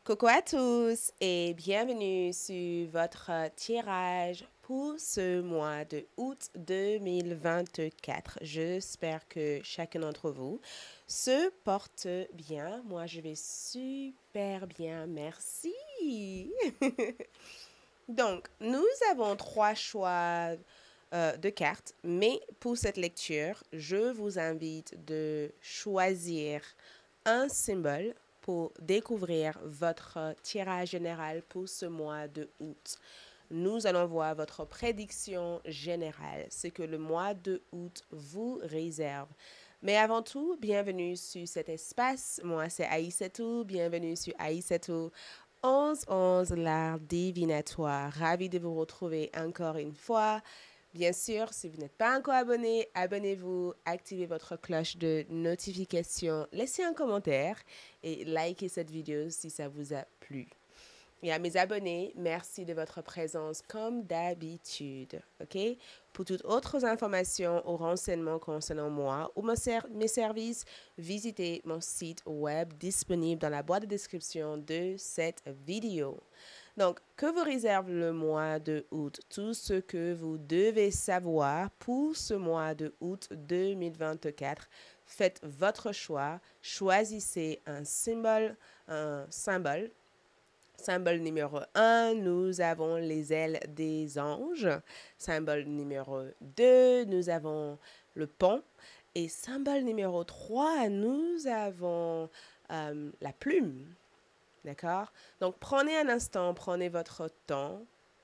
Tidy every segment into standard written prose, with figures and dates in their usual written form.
Coucou à tous et bienvenue sur votre tirage pour ce mois de août 2024. J'espère que chacun d'entre vous se porte bien. Moi, je vais super bien, merci. Donc, nous avons trois choix de cartes, mais pour cette lecture, je vous invite de choisir un symbole pour découvrir votre tirage général pour ce mois de août. Nous allons voir votre prédiction générale, ce que le mois de août vous réserve. Mais avant tout, bienvenue sur cet espace. Moi, c'est Aïssatou. Bienvenue sur Aïssatou 11 l'art divinatoire. Ravi de vous retrouver encore une fois. Bien sûr, si vous n'êtes pas encore abonné, abonnez-vous, activez votre cloche de notification, laissez un commentaire et likez cette vidéo si ça vous a plu. Et à mes abonnés, merci de votre présence comme d'habitude. OK? Pour toutes autres informations ou renseignements concernant moi ou mes services, visitez mon site web disponible dans la boîte de description de cette vidéo. Donc, que vous réserve le mois de août? Tout ce que vous devez savoir pour ce mois de août 2024. Faites votre choix. Choisissez un symbole. Symbole numéro 1, nous avons les ailes des anges. Symbole numéro 2, nous avons le pont. Et symbole numéro 3, nous avons la plume. D'accord? Donc, prenez un instant, prenez votre temps,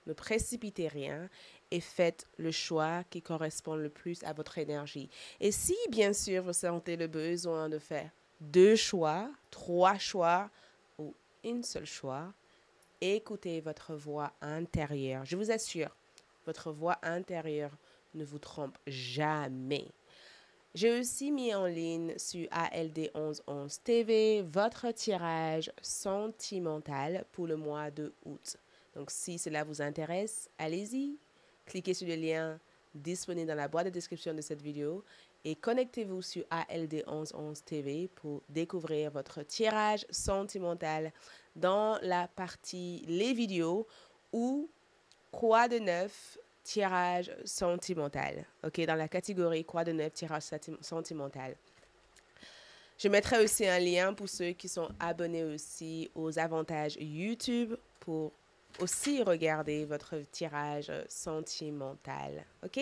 ne précipitez rien et faites le choix qui correspond le plus à votre énergie. Et si, bien sûr, vous sentez le besoin de faire 2 choix, 3 choix ou une seule choix, écoutez votre voix intérieure. Je vous assure, votre voix intérieure ne vous trompe jamais. J'ai aussi mis en ligne sur ALD 1111 TV votre tirage sentimental pour le mois de août. Donc, si cela vous intéresse, allez-y, cliquez sur le lien disponible dans la boîte de description de cette vidéo et connectez-vous sur ALD 1111 TV pour découvrir votre tirage sentimental dans la partie les vidéos ou quoi de neuf tirage sentimental. OK, dans la catégorie quoi de neuf tirage sentimental. Je mettrai aussi un lien pour ceux qui sont abonnés aussi aux avantages YouTube pour aussi regarder votre tirage sentimental. OK?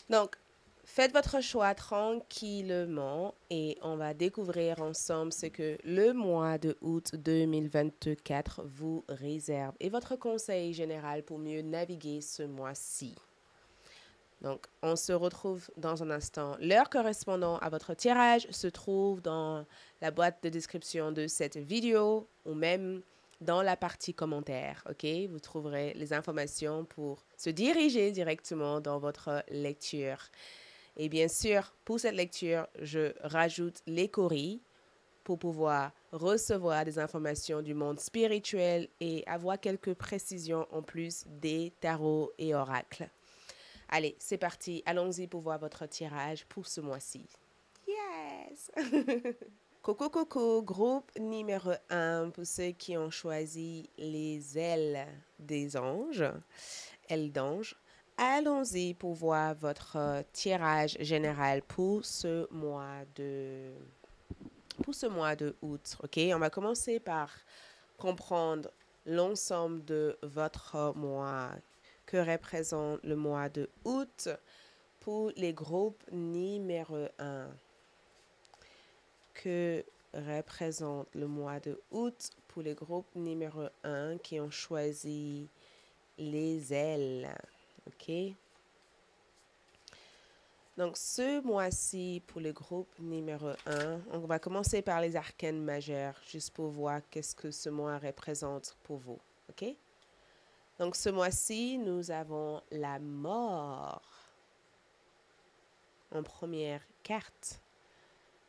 Donc, faites votre choix tranquillement et on va découvrir ensemble ce que le mois de août 2024 vous réserve et votre conseil général pour mieux naviguer ce mois-ci. Donc, on se retrouve dans un instant. L'heure correspondant à votre tirage se trouve dans la boîte de description de cette vidéo ou même dans la partie commentaires. OK? Vous trouverez les informations pour se diriger directement dans votre lecture. Et bien sûr, pour cette lecture, je rajoute les coris pour pouvoir recevoir des informations du monde spirituel et avoir quelques précisions en plus des tarots et oracles. Allez, c'est parti. Allons-y pour voir votre tirage pour ce mois-ci. Yes! Coco Coco, groupe numéro 1 pour ceux qui ont choisi les ailes des anges, ailes d'ange. Allons-y pour voir votre tirage général pour ce mois de août. OK, on va commencer par comprendre l'ensemble de votre mois. Que représente le mois de août pour les groupes numéro 1? Que représente le mois de août pour les groupes numéro 1 qui ont choisi les ailes? OK? Donc, ce mois-ci, pour le groupe numéro 1, on va commencer par les arcanes majeures, juste pour voir qu'est-ce que ce mois représente pour vous. OK? Donc, ce mois-ci, nous avons la mort en première carte.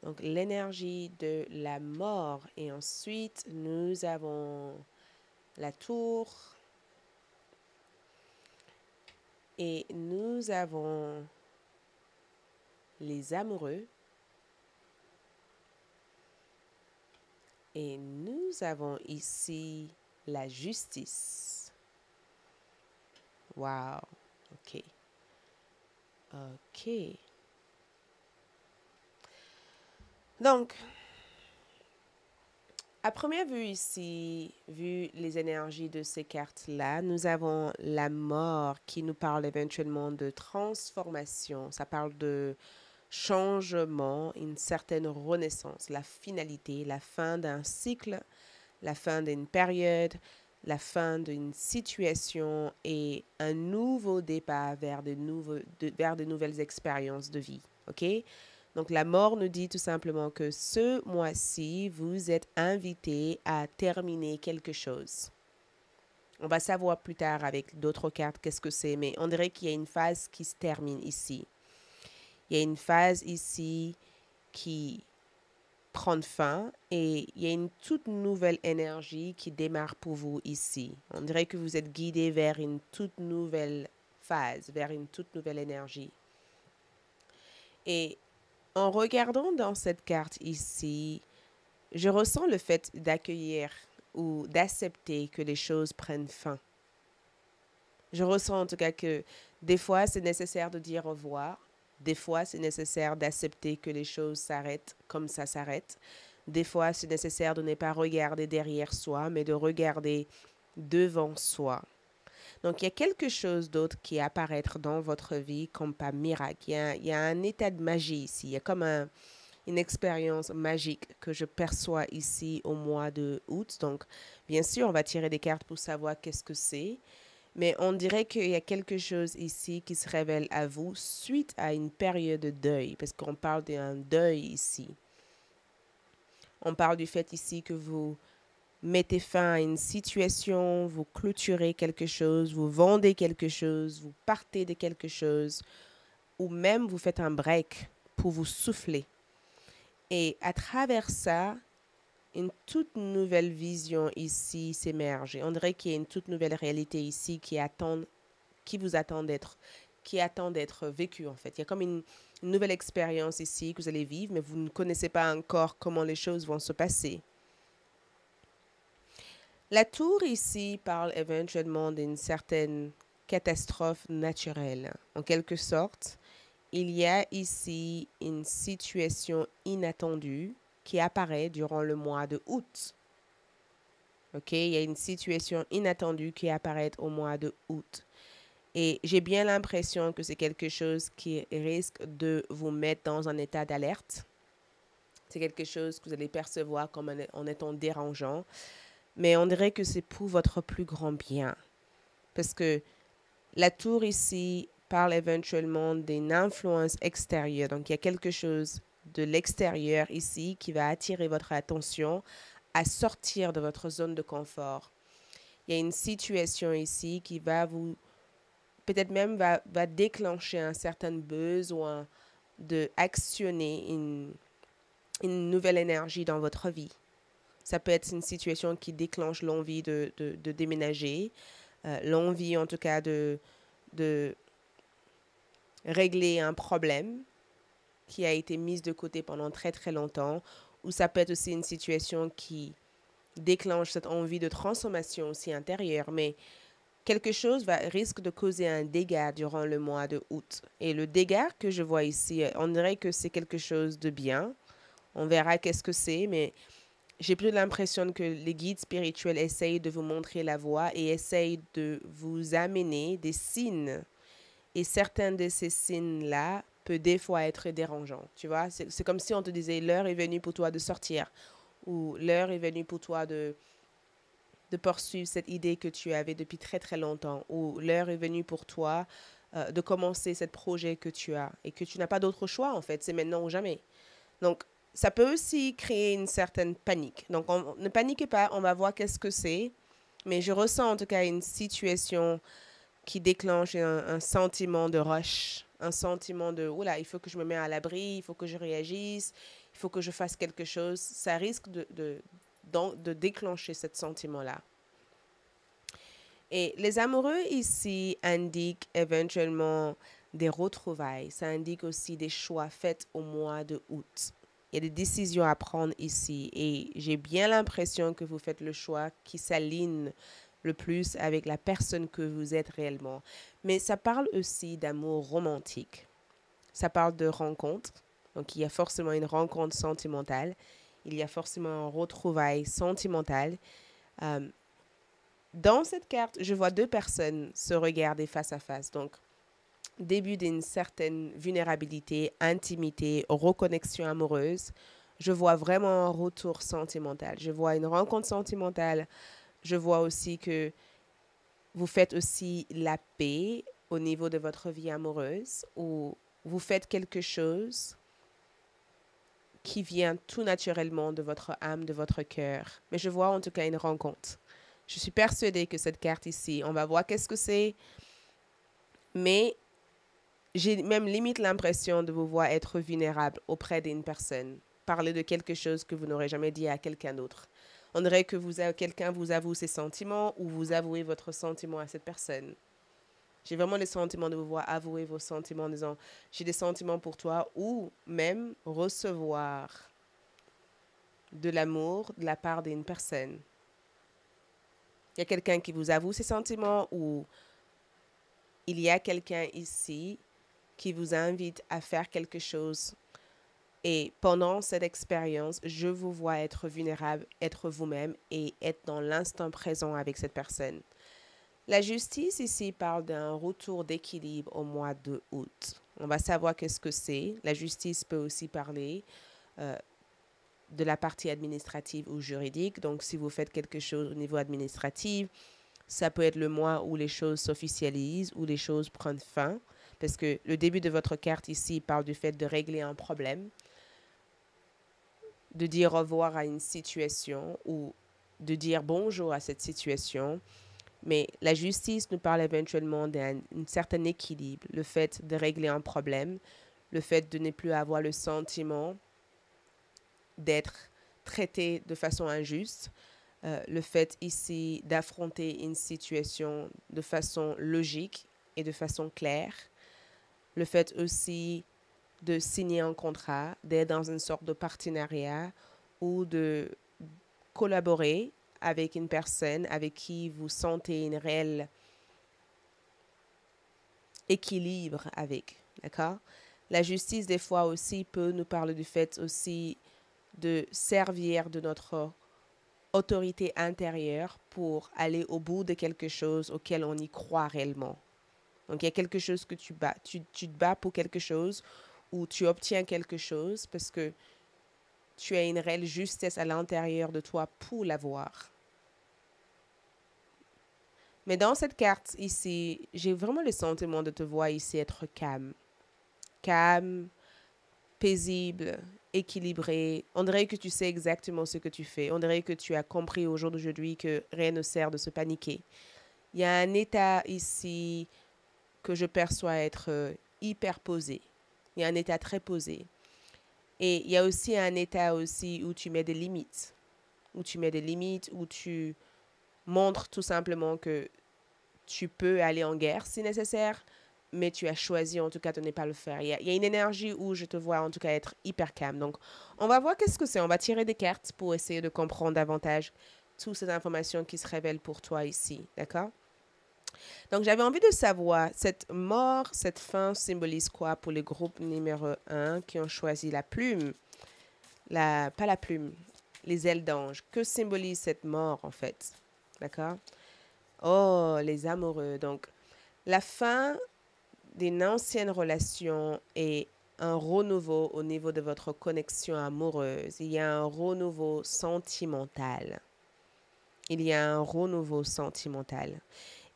Donc, l'énergie de la mort. Et ensuite, nous avons la tour. Et nous avons les amoureux. Et nous nous avons ici la justice. Wow. OK. OK. Donc, à première vue ici, vu les énergies de ces cartes-là, nous avons la mort qui nous parle éventuellement de transformation. Ça parle de changement, une certaine renaissance, la finalité, la fin d'un cycle, la fin d'une période, la fin d'une situation et un nouveau départ vers vers de nouvelles expériences de vie. OK? Donc la mort nous dit tout simplement que ce mois-ci, vous êtes invité à terminer quelque chose. On va savoir plus tard avec d'autres cartes qu'est-ce que c'est, mais on dirait qu'il y a une phase qui se termine ici. Il y a une phase ici qui prend fin et il y a une toute nouvelle énergie qui démarre pour vous ici. On dirait que vous êtes guidé vers une toute nouvelle phase, vers une toute nouvelle énergie. Et en regardant dans cette carte ici, je ressens le fait d'accueillir ou d'accepter que les choses prennent fin. Je ressens en tout cas que des fois, c'est nécessaire de dire au revoir. Des fois, c'est nécessaire d'accepter que les choses s'arrêtent comme ça s'arrête. Des fois, c'est nécessaire de ne pas regarder derrière soi, mais de regarder devant soi. Donc, il y a quelque chose d'autre qui apparaît dans votre vie comme par miracle. Il y a un état de magie ici. Il y a comme une expérience magique que je perçois ici au mois de août. Donc, bien sûr, on va tirer des cartes pour savoir qu'est-ce que c'est. Mais on dirait qu'il y a quelque chose ici qui se révèle à vous suite à une période de deuil, parce qu'on parle d'un deuil ici. On parle du fait ici que vous mettez fin à une situation, vous clôturez quelque chose, vous vendez quelque chose, vous partez de quelque chose, ou même vous faites un break pour vous souffler. Et à travers ça, une toute nouvelle vision ici s'émerge. On dirait qu'il y a une toute nouvelle réalité ici qui vous attend d'être vécue en fait. Il y a comme une nouvelle expérience ici que vous allez vivre, mais vous ne connaissez pas encore comment les choses vont se passer. La tour ici parle éventuellement d'une certaine catastrophe naturelle. En quelque sorte, il y a ici une situation inattendue qui apparaît durant le mois de août. OK, il y a une situation inattendue qui apparaît au mois de août. Et j'ai bien l'impression que c'est quelque chose qui risque de vous mettre dans un état d'alerte. C'est quelque chose que vous allez percevoir comme en étant dérangeant. Mais on dirait que c'est pour votre plus grand bien. Parce que la tour ici parle éventuellement d'une influence extérieure. Donc, il y a quelque chose de l'extérieur ici qui va attirer votre attention à sortir de votre zone de confort. Il y a une situation ici qui va vous, peut-être même va déclencher un certain besoin d'actionner une nouvelle énergie dans votre vie. Ça peut être une situation qui déclenche l'envie de déménager, l'envie en tout cas de régler un problème qui a été mis de côté pendant très très longtemps, ou ça peut être aussi une situation qui déclenche cette envie de transformation aussi intérieure, mais quelque chose risque de causer un dégât durant le mois de août. Et le dégât que je vois ici, on dirait que c'est quelque chose de bien. On verra qu'est-ce que c'est, mais j'ai plus l'impression que les guides spirituels essayent de vous montrer la voie et essayent de vous amener des signes. Et certains de ces signes-là peuvent des fois être dérangeants. Tu vois, c'est comme si on te disait l'heure est venue pour toi de sortir ou l'heure est venue pour toi de poursuivre cette idée que tu avais depuis très très longtemps ou l'heure est venue pour toi de commencer ce projet que tu as et que tu n'as pas d'autre choix en fait, c'est maintenant ou jamais. Donc, ça peut aussi créer une certaine panique. Donc, ne paniquez pas, on va voir qu'est-ce que c'est. Mais je ressens en tout cas une situation qui déclenche un sentiment de rush, un sentiment de oula, il faut que je me mette à l'abri, il faut que je réagisse, il faut que je fasse quelque chose. Ça risque de déclencher ce sentiment-là. Et les amoureux ici indiquent éventuellement des retrouvailles. Ça indique aussi des choix faits au mois de août. Il y a des décisions à prendre ici et j'ai bien l'impression que vous faites le choix qui s'aligne le plus avec la personne que vous êtes réellement. Mais ça parle aussi d'amour romantique. Ça parle de rencontre. Donc, il y a forcément une rencontre sentimentale. Il y a forcément un retrouvaille sentimental. Euh, dans cette carte, je vois deux personnes se regarder face à face. Donc, début d'une certaine vulnérabilité, intimité, reconnexion amoureuse. Je vois vraiment un retour sentimental. Je vois une rencontre sentimentale. Je vois aussi que vous faites aussi la paix au niveau de votre vie amoureuse ou vous faites quelque chose qui vient tout naturellement de votre âme, de votre cœur. Mais je vois en tout cas une rencontre. Je suis persuadée que cette carte ici, on va voir qu'est-ce que c'est, mais j'ai même limite l'impression de vous voir être vulnérable auprès d'une personne. Parler de quelque chose que vous n'aurez jamais dit à quelqu'un d'autre. On dirait que quelqu'un vous avoue ses sentiments ou vous avouez votre sentiment à cette personne. J'ai vraiment le sentiment de vous voir avouer vos sentiments en disant j'ai des sentiments pour toi ou même recevoir de l'amour de la part d'une personne. Il y a quelqu'un qui vous avoue ses sentiments ou il y a quelqu'un ici qui vous invite à faire quelque chose. Et pendant cette expérience, je vous vois être vulnérable, être vous-même et être dans l'instant présent avec cette personne. La justice ici parle d'un retour d'équilibre au mois de août. On va savoir qu'est-ce que c'est. La justice peut aussi parler de la partie administrative ou juridique. Donc, si vous faites quelque chose au niveau administratif, ça peut être le mois où les choses s'officialisent, où les choses prennent fin. Parce que le début de votre carte ici parle du fait de régler un problème, de dire au revoir à une situation ou de dire bonjour à cette situation. Mais la justice nous parle éventuellement d'un certain équilibre, le fait de régler un problème, le fait de ne plus avoir le sentiment d'être traité de façon injuste, le fait ici d'affronter une situation de façon logique et de façon claire, le fait aussi de signer un contrat, d'être dans une sorte de partenariat ou de collaborer avec une personne avec qui vous sentez une réelle équilibre avec, d'accord? La justice, des fois aussi, peut nous parler du fait aussi de servir de notre autorité intérieure pour aller au bout de quelque chose auquel on y croit réellement. Donc, il y a quelque chose que tu bats. Tu te bats pour quelque chose ou tu obtiens quelque chose parce que tu as une réelle justesse à l'intérieur de toi pour l'avoir. Mais dans cette carte ici, j'ai vraiment le sentiment de te voir ici être calme. Calme, paisible, équilibré. On dirait que tu sais exactement ce que tu fais. On dirait que tu as compris au jour d'aujourd'hui que rien ne sert de se paniquer. Il y a un état ici que je perçois être hyper posé. Il y a un état très posé. Et il y a aussi un état aussi où tu mets des limites. Où tu mets des limites, où tu montres tout simplement que tu peux aller en guerre si nécessaire, mais tu as choisi en tout cas de ne pas le faire. Il y a une énergie où je te vois en tout cas être hyper calme. Donc, on va voir qu'est-ce que c'est. On va tirer des cartes pour essayer de comprendre davantage toutes ces informations qui se révèlent pour toi ici. D'accord? Donc, j'avais envie de savoir, cette mort, cette fin symbolise quoi pour le groupe numéro 1 qui ont choisi la plume? Pas la plume, les ailes d'ange. Que symbolise cette mort en fait? D'accord? Oh, les amoureux. Donc, la fin d'une ancienne relation et un renouveau au niveau de votre connexion amoureuse. Il y a un renouveau sentimental. Il y a un renouveau sentimental.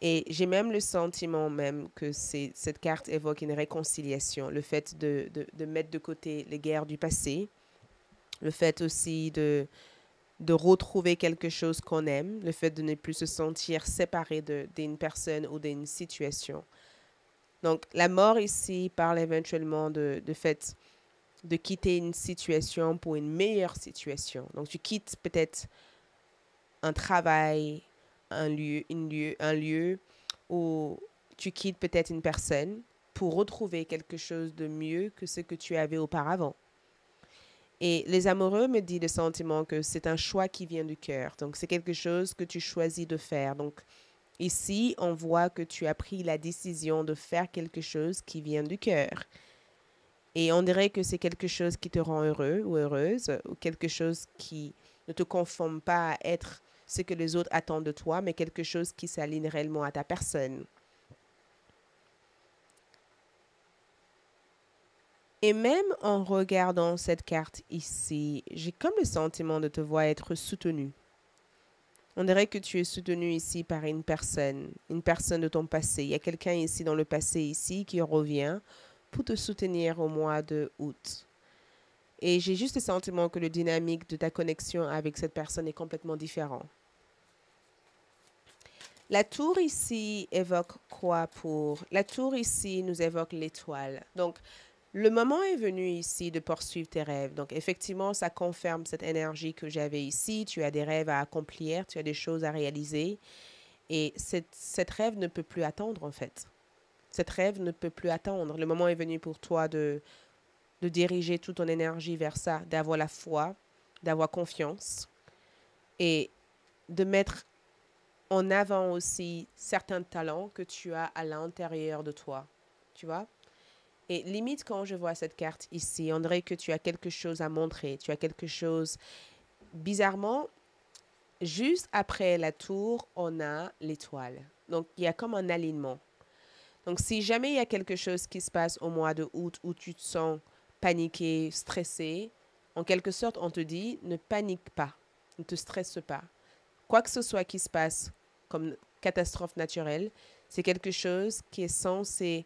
Et j'ai même le sentiment même que cette carte évoque une réconciliation. Le fait de mettre de côté les guerres du passé. Le fait aussi de retrouver quelque chose qu'on aime. Le fait de ne plus se sentir séparé d'une personne ou d'une situation. Donc, la mort ici parle éventuellement de fait de quitter une situation pour une meilleure situation. Donc, tu quittes peut-être un travail, un lieu où tu quittes peut-être une personne pour retrouver quelque chose de mieux que ce que tu avais auparavant. Et les amoureux me disent le sentiment que c'est un choix qui vient du cœur. Donc, c'est quelque chose que tu choisis de faire. Donc, ici, on voit que tu as pris la décision de faire quelque chose qui vient du cœur. Et on dirait que c'est quelque chose qui te rend heureux ou heureuse, ou quelque chose qui ne te conforme pas à être ce que les autres attendent de toi, mais quelque chose qui s'aligne réellement à ta personne. Et même en regardant cette carte ici, j'ai comme le sentiment de te voir être soutenu. On dirait que tu es soutenu ici par une personne de ton passé. Il y a quelqu'un ici dans le passé ici qui revient pour te soutenir au mois de août. Et j'ai juste le sentiment que le dynamique de ta connexion avec cette personne est complètement différent. La tour ici évoque quoi pour... La tour ici nous évoque l'étoile. Donc, le moment est venu ici de poursuivre tes rêves. Donc, effectivement, ça confirme cette énergie que j'avais ici. Tu as des rêves à accomplir, tu as des choses à réaliser. Et cette rêve ne peut plus attendre, en fait. Cette rêve ne peut plus attendre. Le moment est venu pour toi de diriger toute ton énergie vers ça, d'avoir la foi, d'avoir confiance et de mettre en avant aussi certains talents que tu as à l'intérieur de toi. Tu vois? Et limite, quand je vois cette carte ici, on dirait que tu as quelque chose à montrer. Tu as quelque chose... Bizarrement, juste après la tour, on a l'étoile. Donc, il y a comme un alignement. Donc, si jamais il y a quelque chose qui se passe au mois de août où tu te sens paniqué, stressé, en quelque sorte, on te dit ne panique pas, ne te stresse pas. Quoi que ce soit qui se passe comme catastrophe naturelle, c'est quelque chose qui est censé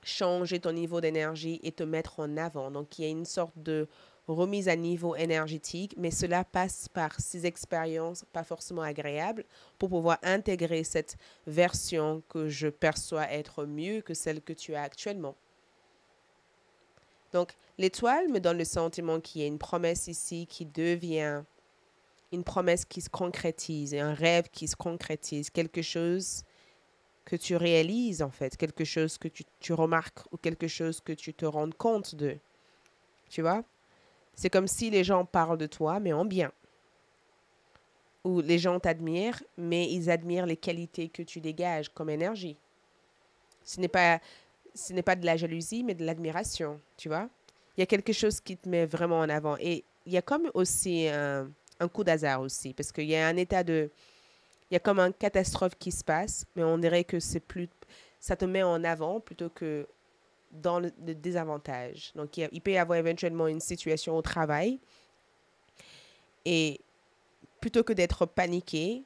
changer ton niveau d'énergie et te mettre en avant. Donc, il y a une sorte de remise à niveau énergétique, mais cela passe par ces expériences pas forcément agréables pour pouvoir intégrer cette version que je perçois être mieux que celle que tu as actuellement. Donc, l'étoile me donne le sentiment qu'il y a une promesse ici qui devient une promesse qui se concrétise, et un rêve qui se concrétise, quelque chose que tu réalises en fait, quelque chose que tu remarques ou quelque chose que tu te rends compte de. Tu vois? C'est comme si les gens parlent de toi, mais en bien. Ou les gens t'admirent, mais ils admirent les qualités que tu dégages comme énergie. Ce n'est pas, ce n'est pas de la jalousie, mais de l'admiration, tu vois? Il y a quelque chose qui te met vraiment en avant. Et il y a comme aussi un coup d'hasard aussi, parce qu'il y a un état de... Il y a comme une catastrophe qui se passe, mais on dirait que c'est plus... Ça te met en avant plutôt que dans le désavantage. Donc, il peut y avoir éventuellement une situation au travail et plutôt que d'être paniqué,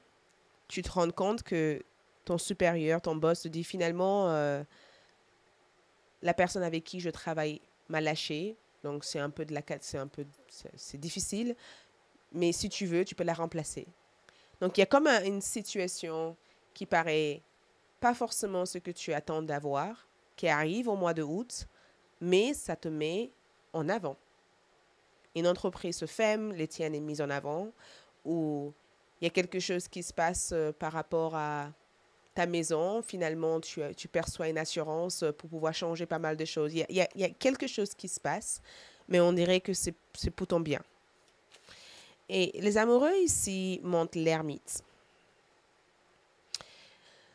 tu te rends compte que ton supérieur, ton boss te dit finalement, la personne avec qui je travaille m'a lâché. Donc, c'est un peu de la... C'est difficile. Mais si tu veux, tu peux la remplacer. Donc, il y a comme une situation qui paraît pas forcément ce que tu attends d'avoir, qui arrive au mois de août, mais ça te met en avant. Une entreprise se ferme, les tiennes est mise en avant, ou il y a quelque chose qui se passe par rapport à ta maison, finalement tu perçois une assurance pour pouvoir changer pas mal de choses. Il y a quelque chose qui se passe, mais on dirait que c'est pour ton bien. Et les amoureux ici montrent l'ermite.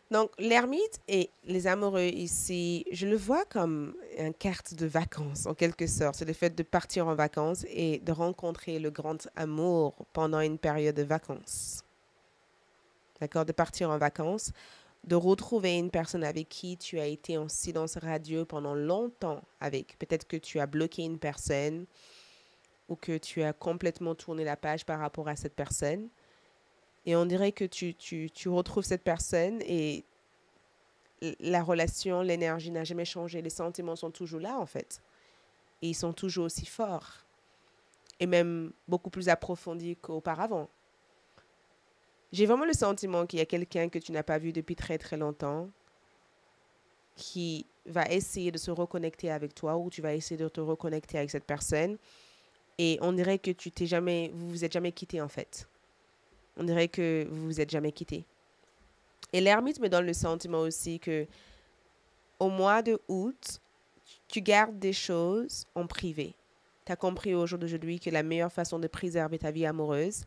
Donc, l'ermite et les amoureux ici, je le vois comme une carte de vacances, en quelque sorte. C'est le fait de partir en vacances et de rencontrer le grand amour pendant une période de vacances. D'accord? De partir en vacances, de retrouver une personne avec qui tu as été en silence radio pendant longtemps avec. Peut-être que tu as bloqué une personne ou que tu as complètement tourné la page par rapport à cette personne. Et on dirait que tu retrouves cette personne et la relation, l'énergie n'a jamais changé. Les sentiments sont toujours là, en fait. Et ils sont toujours aussi forts. Et même beaucoup plus approfondis qu'auparavant. J'ai vraiment le sentiment qu'il y a quelqu'un que tu n'as pas vu depuis très très longtemps qui va essayer de se reconnecter avec toi ou tu vas essayer de te reconnecter avec cette personne. Et on dirait que vous vous êtes jamais quitté en fait. On dirait que vous vous êtes jamais quitté. Et l'ermite me donne le sentiment aussi que au mois de août, tu gardes des choses en privé. tu as compris au jour d'aujourd'hui que la meilleure façon de préserver ta vie amoureuse,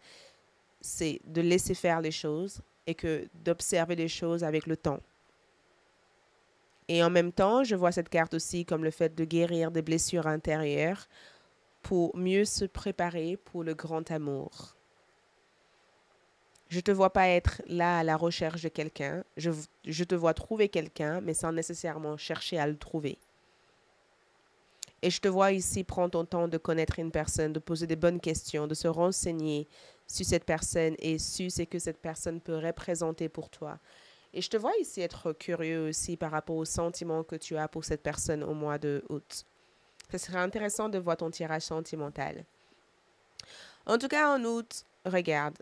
c'est de laisser faire les choses et que d'observer les choses avec le temps. Et en même temps, je vois cette carte aussi comme le fait de guérir des blessures intérieures pour mieux se préparer pour le grand amour. Je te vois pas être là à la recherche de quelqu'un. Je te vois trouver quelqu'un, mais sans nécessairement chercher à le trouver. Et je te vois ici prendre ton temps de connaître une personne, de poser des bonnes questions, de se renseigner sur cette personne et sur ce que cette personne peut représenter pour toi. Et je te vois ici être curieux aussi par rapport aux sentiments que tu as pour cette personne au mois de août. Ce serait intéressant de voir ton tirage sentimental. En tout cas, en août, regarde,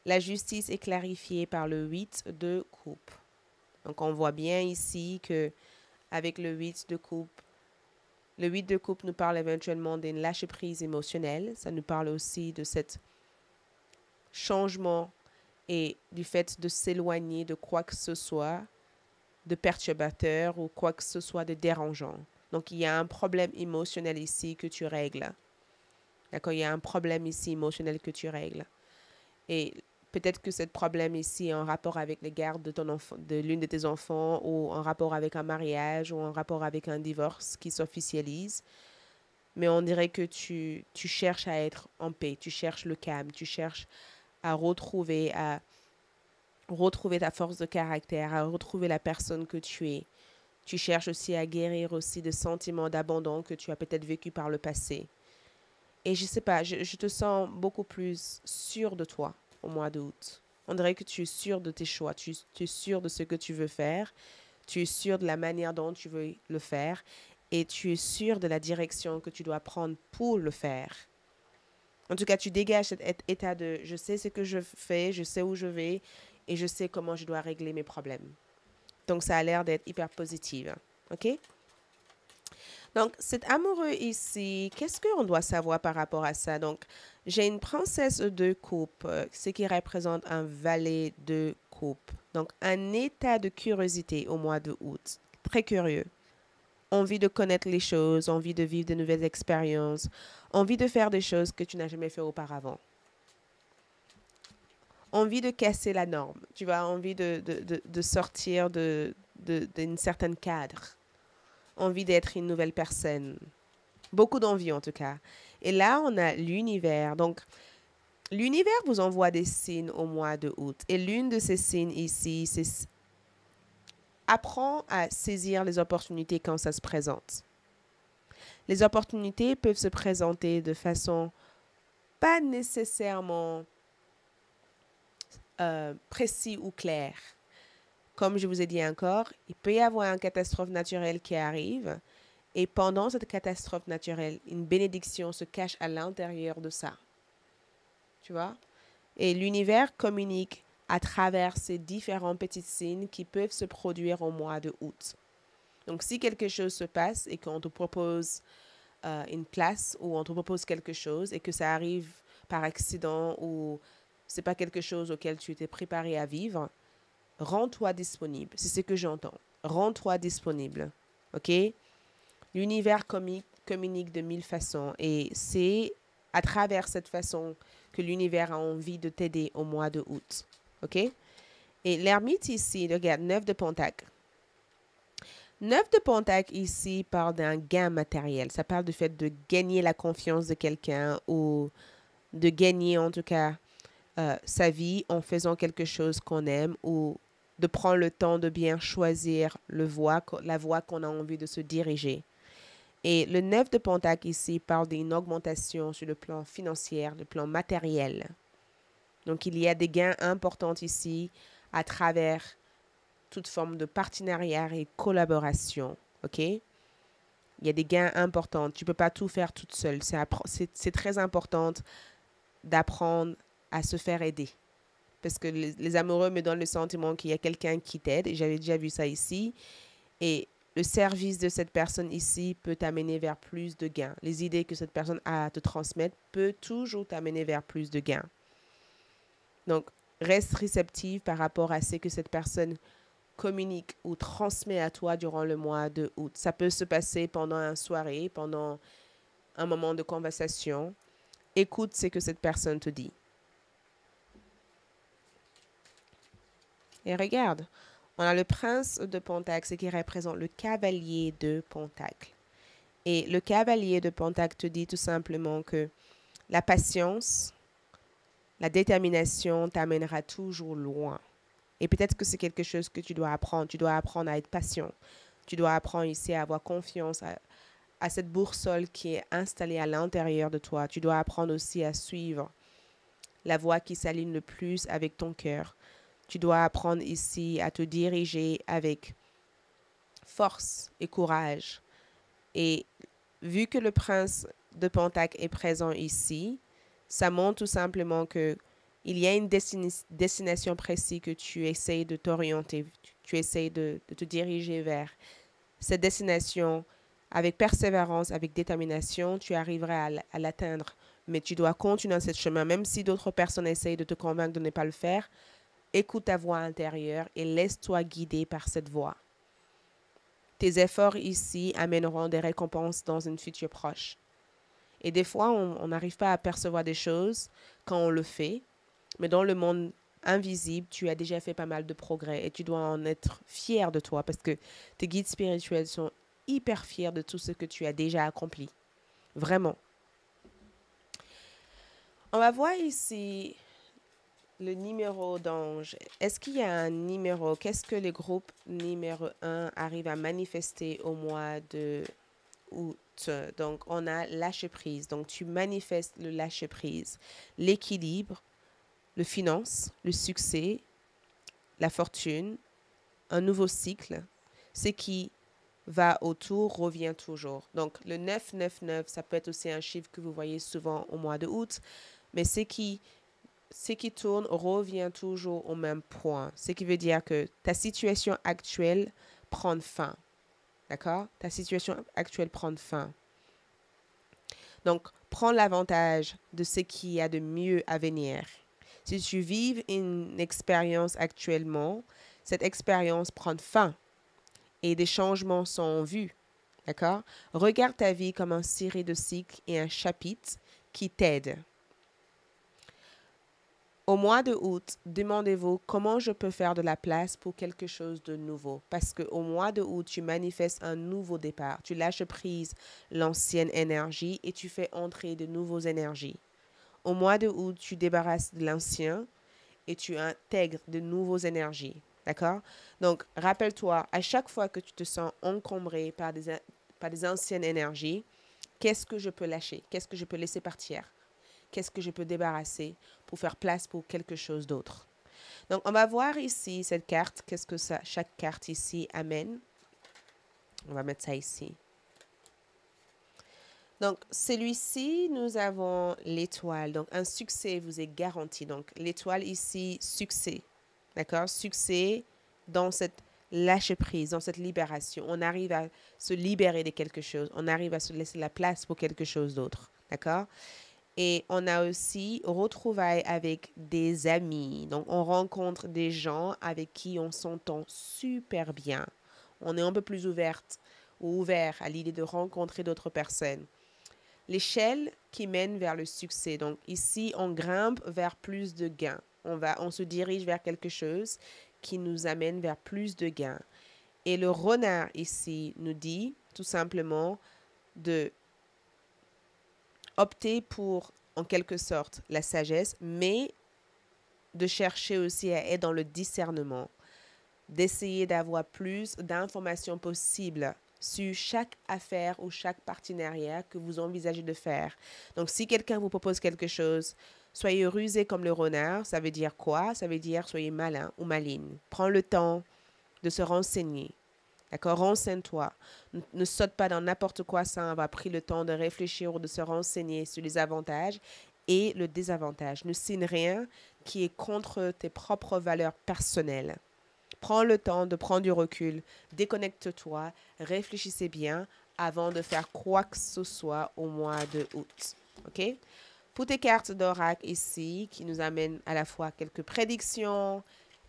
la justice est clarifiée par le 8 de coupe. Donc, on voit bien ici que avec le 8 de coupe, le 8 de coupe nous parle éventuellement d'une lâcher-prise émotionnelle. Ça nous parle aussi de cet changement et du fait de s'éloigner de quoi que ce soit de perturbateur ou quoi que ce soit de dérangeant. Donc, il y a un problème émotionnel ici que tu règles. D'accord? Il y a un problème ici émotionnel que tu règles. Et peut-être que ce problème ici est en rapport avec les gardes de ton enfant, de l'une de tes enfants, ou en rapport avec un mariage, ou en rapport avec un divorce qui s'officialise. Mais on dirait que tu cherches à être en paix, tu cherches le calme, tu cherches à retrouver ta force de caractère, à retrouver la personne que tu es. Tu cherches aussi à guérir aussi de sentiments d'abandon que tu as peut-être vécu par le passé. Et je sais pas, je te sens beaucoup plus sûr de toi au mois d'août. On dirait que tu es sûr de tes choix, tu es sûr de ce que tu veux faire, tu es sûr de la manière dont tu veux le faire et tu es sûr de la direction que tu dois prendre pour le faire. En tout cas, tu dégages cet état de je sais ce que je fais, je sais où je vais et je sais comment je dois régler mes problèmes. Donc, ça a l'air d'être hyper positif. OK? Donc, cet amoureux ici, qu'est-ce qu'on doit savoir par rapport à ça? Donc, j'ai une princesse de coupe, ce qui représente un valet de coupe. Donc, un état de curiosité au mois de août. Très curieux. Envie de connaître les choses, envie de vivre de nouvelles expériences, envie de faire des choses que tu n'as jamais fait auparavant. Envie de casser la norme, tu vois, envie de sortir d'une certaine cadre. Envie d'être une nouvelle personne. Beaucoup d'envie en tout cas. Et là, on a l'univers. Donc, l'univers vous envoie des signes au mois de août. Et l'une de ces signes ici, c'est apprends à saisir les opportunités quand ça se présente. Les opportunités peuvent se présenter de façon pas nécessairement précise ou claire. Comme je vous ai dit encore, il peut y avoir une catastrophe naturelle qui arrive et pendant cette catastrophe naturelle, une bénédiction se cache à l'intérieur de ça. Tu vois? Et l'univers communique à travers ces différents petits signes qui peuvent se produire au mois de août. Donc, si quelque chose se passe et qu'on te propose une place ou on te propose quelque chose et que ça arrive par accident ou c'est pas quelque chose auquel tu étais préparé à vivre, rends-toi disponible. C'est ce que j'entends. Rends-toi disponible. OK? L'univers communique de mille façons et c'est à travers cette façon que l'univers a envie de t'aider au mois de août. OK? Et l'ermite ici, regarde, 9 de Pentacle. 9 de Pentacle ici parle d'un gain matériel. Ça parle du fait de gagner la confiance de quelqu'un ou de gagner en tout cas sa vie en faisant quelque chose qu'on aime ou de prendre le temps de bien choisir la voie qu'on a envie de se diriger. Et le 9 de Pentacle ici parle d'une augmentation sur le plan financier, le plan matériel. Donc, il y a des gains importants ici à travers toute forme de partenariat et collaboration. OK? Il y a des gains importants. Tu ne peux pas tout faire toute seule. C'est très important d'apprendre à se faire aider. Parce que les amoureux me donnent le sentiment qu'il y a quelqu'un qui t'aide. Et j'avais déjà vu ça ici. Et le service de cette personne ici peut t'amener vers plus de gains. Les idées que cette personne a à te transmettre peut toujours t'amener vers plus de gains. Donc, reste réceptive par rapport à ce que cette personne communique ou transmet à toi durant le mois de août. Ça peut se passer pendant une soirée, pendant un moment de conversation, écoute ce que cette personne te dit. Et regarde, on a le prince de Pentacle, ce qui représente le cavalier de Pentacle. Et le cavalier de Pentacle te dit tout simplement que la patience, la détermination t'amènera toujours loin. Et peut-être que c'est quelque chose que tu dois apprendre. Tu dois apprendre à être patient. Tu dois apprendre ici à avoir confiance à cette boussole qui est installée à l'intérieur de toi. Tu dois apprendre aussi à suivre la voie qui s'aligne le plus avec ton cœur. Tu dois apprendre ici à te diriger avec force et courage. Et vu que le prince de Pentacle est présent ici, ça montre tout simplement que il y a une destination précise que tu essayes de t'orienter, tu essayes de te diriger vers. Cette destination, avec persévérance, avec détermination, tu arriveras à l'atteindre. Mais tu dois continuer dans ce chemin, même si d'autres personnes essayent de te convaincre de ne pas le faire. Écoute ta voix intérieure et laisse-toi guider par cette voix. Tes efforts ici amèneront des récompenses dans une future proche. Et des fois, on n'arrive pas à percevoir des choses quand on le fait. Mais dans le monde invisible, tu as déjà fait pas mal de progrès et tu dois en être fier de toi parce que tes guides spirituels sont hyper fiers de tout ce que tu as déjà accompli. Vraiment. On va voir ici le numéro d'ange. Est-ce qu'il y a un numéro? Qu'est-ce que le groupe numéro 1 arrive à manifester au mois de août? Donc, on a lâcher prise. Donc, tu manifestes le lâcher prise, l'équilibre, le finance, le succès, la fortune, un nouveau cycle. Ce qui va autour revient toujours. Donc, le 999, ça peut être aussi un chiffre que vous voyez souvent au mois de août, mais ce qui tourne revient toujours au même point. Ce qui veut dire que ta situation actuelle prend fin. D'accord? Ta situation actuelle prend fin. Donc, prends l'avantage de ce qu'il y a de mieux à venir. Si tu vives une expérience actuellement, cette expérience prend fin et des changements sont en vue. D'accord? Regarde ta vie comme une série de cycles et un chapitre qui t'aide. Au mois de août, demandez-vous comment je peux faire de la place pour quelque chose de nouveau. Parce qu'au mois de août, tu manifestes un nouveau départ. Tu lâches prise l'ancienne énergie et tu fais entrer de nouvelles énergies. Au mois de août, tu débarrasses de l'ancien et tu intègres de nouvelles énergies. D'accord? Donc, rappelle-toi, à chaque fois que tu te sens encombré par des anciennes énergies, qu'est-ce que je peux lâcher? Qu'est-ce que je peux laisser partir? Qu'est-ce que je peux débarrasser pour faire place pour quelque chose d'autre? Donc, on va voir ici cette carte. Qu'est-ce que chaque carte ici amène? On va mettre ça ici. Donc, celui-ci, nous avons l'étoile. Donc, un succès vous est garanti. Donc, l'étoile ici, succès. D'accord? Succès dans cette lâcher-prise, dans cette libération. On arrive à se libérer de quelque chose. On arrive à se laisser la place pour quelque chose d'autre. D'accord? Et on a aussi retrouvailles avec des amis. Donc, on rencontre des gens avec qui on s'entend super bien. On est un peu plus ouverte ou ouvert à l'idée de rencontrer d'autres personnes. L'échelle qui mène vers le succès. Donc, ici, on grimpe vers plus de gains. On se dirige vers quelque chose qui nous amène vers plus de gains. Et le renard ici nous dit tout simplement de opter pour, en quelque sorte, la sagesse, mais de chercher aussi à être dans le discernement, d'essayer d'avoir plus d'informations possibles sur chaque affaire ou chaque partenariat que vous envisagez de faire. Donc, si quelqu'un vous propose quelque chose, soyez rusé comme le renard. Ça veut dire quoi? Ça veut dire soyez malin ou maligne. Prends le temps de se renseigner. D'accord? Renseigne-toi. Ne saute pas dans n'importe quoi sans avoir pris le temps de réfléchir ou de se renseigner sur les avantages et le désavantage. Ne signe rien qui est contre tes propres valeurs personnelles. Prends le temps de prendre du recul, déconnecte-toi, réfléchissez bien avant de faire quoi que ce soit au mois de août. OK? Pour tes cartes d'oracle ici, qui nous amènent à la fois quelques prédictions,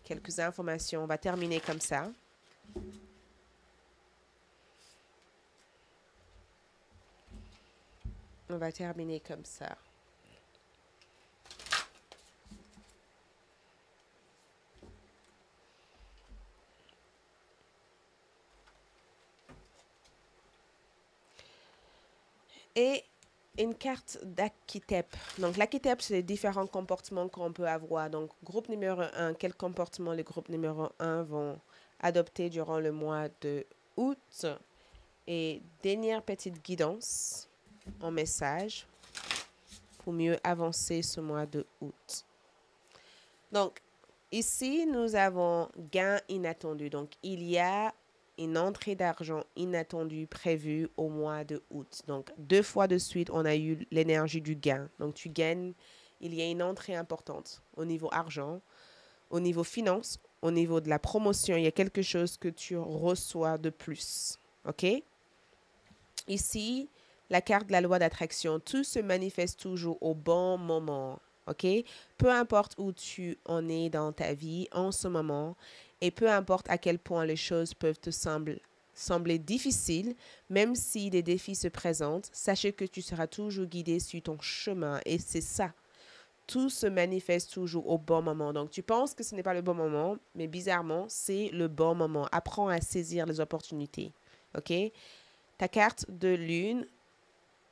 quelques informations, on va terminer comme ça. On va terminer comme ça. Et une carte d'archétype. Donc, l'archétype, c'est les différents comportements qu'on peut avoir. Donc, groupe numéro un, quel comportement les groupes numéro un vont adopter durant le mois de août? Et dernière petite guidance en message pour mieux avancer ce mois de août. Donc, ici, nous avons gain inattendu. Donc, il y a une entrée d'argent inattendue prévue au mois de août. Donc, 2 fois de suite, on a eu l'énergie du gain. Donc, tu gagnes, il y a une entrée importante au niveau argent, au niveau finance, au niveau de la promotion. Il y a quelque chose que tu reçois de plus. OK? Ici, la carte de la loi d'attraction, tout se manifeste toujours au bon moment. OK? Peu importe où tu en es dans ta vie en ce moment et peu importe à quel point les choses peuvent te sembler difficiles, même si des défis se présentent, sachez que tu seras toujours guidé sur ton chemin et c'est ça. Tout se manifeste toujours au bon moment. Donc, tu penses que ce n'est pas le bon moment, mais bizarrement, c'est le bon moment. Apprends à saisir les opportunités. OK? Ta carte de lune,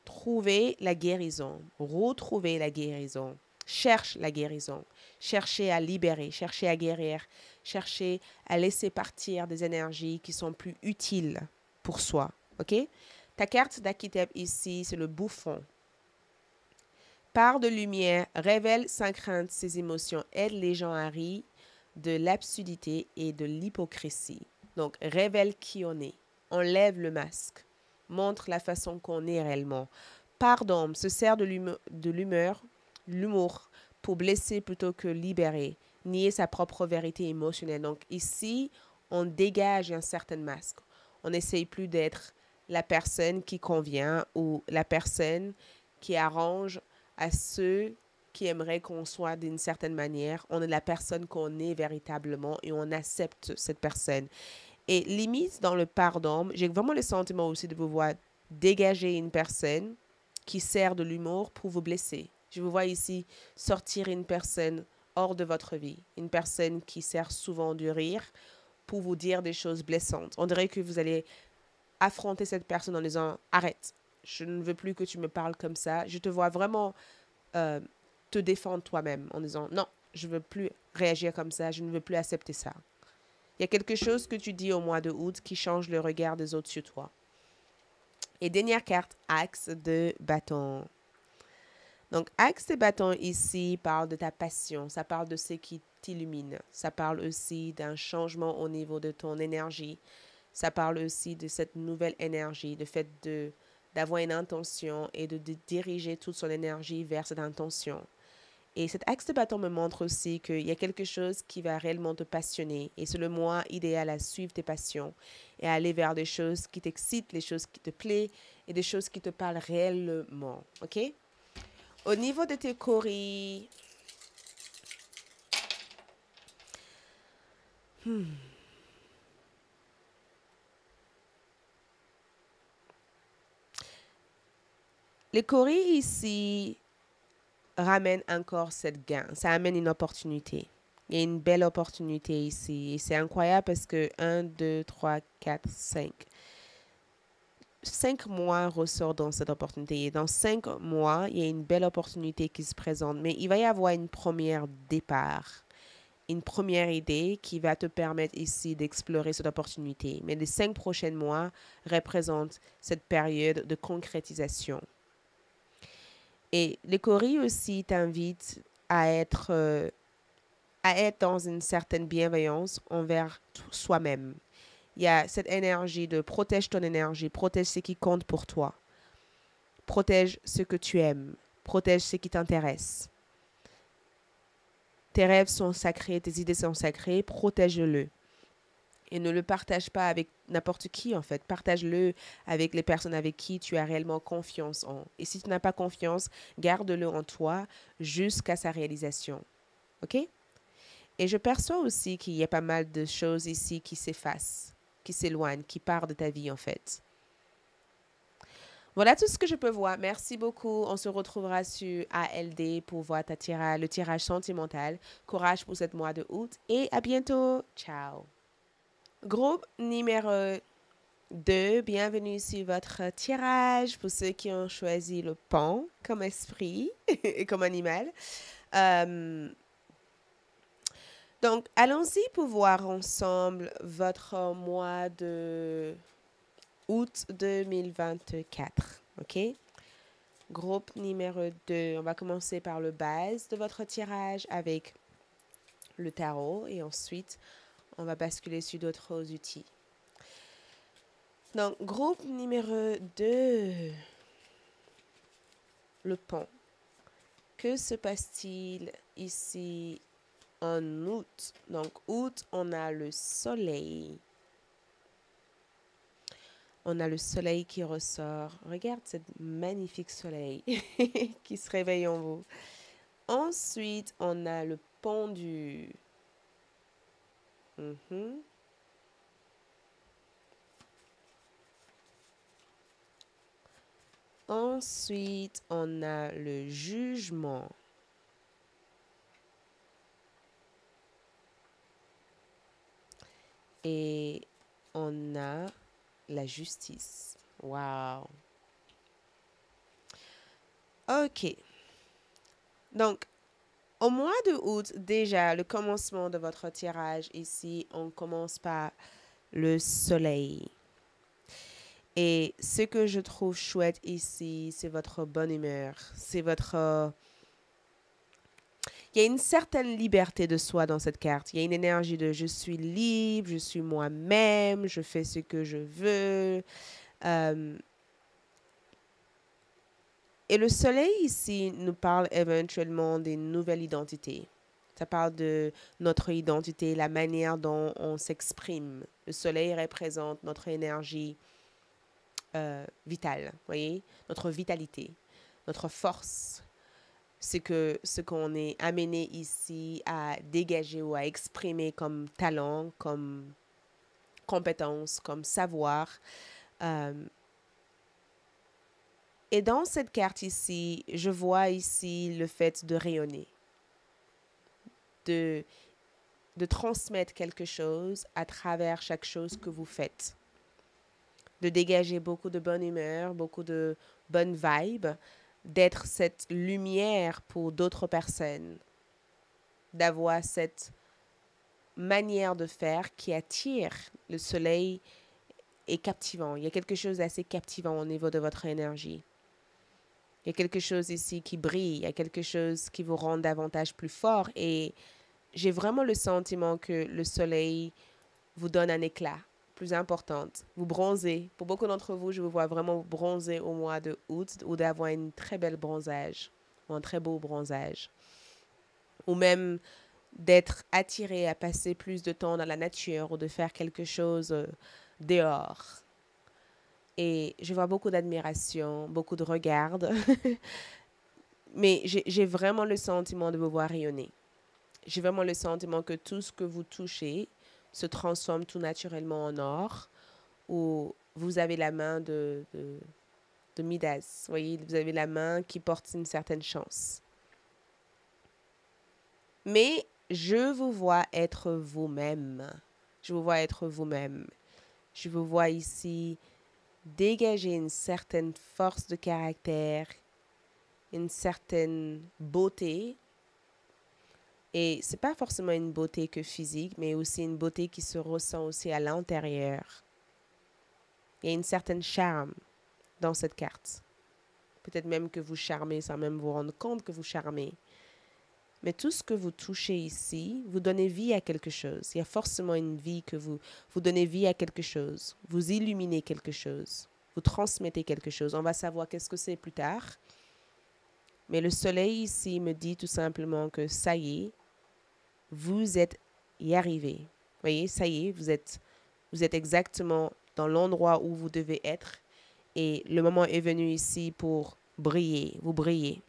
trouver la guérison, retrouver la guérison, cherche la guérison, chercher à libérer, chercher à guérir, chercher à laisser partir des énergies qui sont plus utiles pour soi. OK? Ta carte d'archétype ici, c'est le bouffon. Part de lumière, révèle sans crainte ses émotions, aide les gens à rire de l'absurdité et de l'hypocrisie. Donc, révèle qui on est, enlève le masque, montre la façon qu'on est réellement. Pardon, se sert de l'humour pour blesser plutôt que libérer, nier sa propre vérité émotionnelle. Donc ici, on dégage un certain masque. On n'essaye plus d'être la personne qui convient ou la personne qui arrange à ceux qui aimeraient qu'on soit d'une certaine manière. On est la personne qu'on est véritablement et on accepte cette personne. Et limite, dans le pardon, j'ai vraiment le sentiment aussi de vous voir dégager une personne qui sert de l'humour pour vous blesser. Je vous vois ici sortir une personne hors de votre vie, une personne qui sert souvent du rire pour vous dire des choses blessantes. On dirait que vous allez affronter cette personne en disant arrête, je ne veux plus que tu me parles comme ça. Je te vois vraiment euh, te défendre toi-même en disant non, je ne veux plus réagir comme ça, je ne veux plus accepter ça. Il y a quelque chose que tu dis au mois de août qui change le regard des autres sur toi. Et dernière carte, axe de bâton. Donc, axe de bâton ici parle de ta passion, ça parle de ce qui t'illumine, ça parle aussi d'un changement au niveau de ton énergie, ça parle aussi de cette nouvelle énergie, le fait d'avoir une intention et de diriger toute son énergie vers cette intention. Et cet axe de bâton me montre aussi qu'il y a quelque chose qui va réellement te passionner. Et c'est le mois idéal à suivre tes passions et à aller vers des choses qui t'excitent, les choses qui te plaisent et des choses qui te parlent réellement. OK? Au niveau de tes coris, les coris ici ramènent encore cette gain. Ça amène une opportunité. Il y a une belle opportunité ici. Et c'est incroyable parce que 1, 2, 3, 4, 5. 5 mois ressort dans cette opportunité. Et dans 5 mois, il y a une belle opportunité qui se présente. Mais il va y avoir une première départ, une première idée qui va te permettre ici d'explorer cette opportunité. Mais les 5 prochains mois représentent cette période de concrétisation. Et le Cori aussi t'invite à être dans une certaine bienveillance envers soi-même. Il y a cette énergie de protège ton énergie, protège ce qui compte pour toi, protège ce que tu aimes, protège ce qui t'intéresse. Tes rêves sont sacrés, tes idées sont sacrées, protège-le. Et ne le partage pas avec n'importe qui, en fait. Partage-le avec les personnes avec qui tu as réellement confiance en. Et si tu n'as pas confiance, garde-le en toi jusqu'à sa réalisation. OK? Et je perçois aussi qu'il y a pas mal de choses ici qui s'effacent, qui s'éloignent, qui partent de ta vie, en fait. Voilà tout ce que je peux voir. Merci beaucoup. On se retrouvera sur ALD pour voir le tirage sentimental. Courage pour ce mois de août et à bientôt. Ciao. Groupe numéro 2, bienvenue sur votre tirage pour ceux qui ont choisi le pont comme esprit et comme animal. Euh, donc, allons-y pour voir ensemble votre mois de août 2024. OK? Groupe numéro 2, on va commencer par le base de votre tirage avec le tarot et ensuite, on va basculer sur d'autres outils. Donc, groupe numéro 2, le pont. Que se passe-t-il ici en août? Donc, août, on a le soleil. On a le soleil qui ressort. Regarde ce magnifique soleil qui se réveille en vous. Ensuite, on a le pendu. Ensuite, on a le jugement. Et on a la justice. Wow. OK. Donc, au mois de août, déjà, le commencement de votre tirage ici, on commence par le soleil. Et ce que je trouve chouette ici, c'est votre bonne humeur. C'est votre... Il y a une certaine liberté de soi dans cette carte. Il y a une énergie de je suis libre, je suis moi-même, je fais ce que je veux. Et le soleil ici nous parle éventuellement d'une nouvelle identité. Ça parle de notre identité, la manière dont on s'exprime. Le soleil représente notre énergie vitale, voyez, notre vitalité, notre force, ce qu'on est amené ici à dégager ou à exprimer comme talent, comme compétence, comme savoir. Et dans cette carte ici, je vois ici le fait de rayonner, de transmettre quelque chose à travers chaque chose que vous faites, de dégager beaucoup de bonne humeur, beaucoup de bonnes vibes, d'être cette lumière pour d'autres personnes, d'avoir cette manière de faire qui attire. Le soleil est captivant. Il y a quelque chose d'assez captivant au niveau de votre énergie. Il y a quelque chose ici qui brille, il y a quelque chose qui vous rend davantage plus fort et j'ai vraiment le sentiment que le soleil vous donne un éclat plus important. Vous bronzez. Pour beaucoup d'entre vous, je vous vois vraiment bronzer au mois de août ou d'avoir une très belle bronzage ou un très beau bronzage. Ou même d'être attiré à passer plus de temps dans la nature ou de faire quelque chose dehors. Et je vois beaucoup d'admiration, beaucoup de regards. Mais j'ai vraiment le sentiment de vous voir rayonner. J'ai vraiment le sentiment que tout ce que vous touchez se transforme tout naturellement en or, ou vous avez la main de Midas. Vous voyez, vous avez la main qui porte une certaine chance. Mais je vous vois être vous-même. Je vous vois être vous-même. Je vous vois ici dégager une certaine force de caractère, une certaine beauté. Et c'est pas forcément une beauté que physique, mais aussi une beauté qui se ressent aussi à l'intérieur. Il y a une certaine charme dans cette carte. Peut-être même que vous charmez sans même vous rendre compte que vous charmez. Mais tout ce que vous touchez ici, vous donnez vie à quelque chose. Il y a forcément une vie que vous donnez vie à quelque chose. Vous illuminez quelque chose. Vous transmettez quelque chose. On va savoir qu'est-ce que c'est plus tard. Mais le soleil ici me dit tout simplement que ça y est, vous êtes y arrivé. Vous voyez, ça y est, vous êtes exactement dans l'endroit où vous devez être. Et le moment est venu ici pour briller. Vous brillez.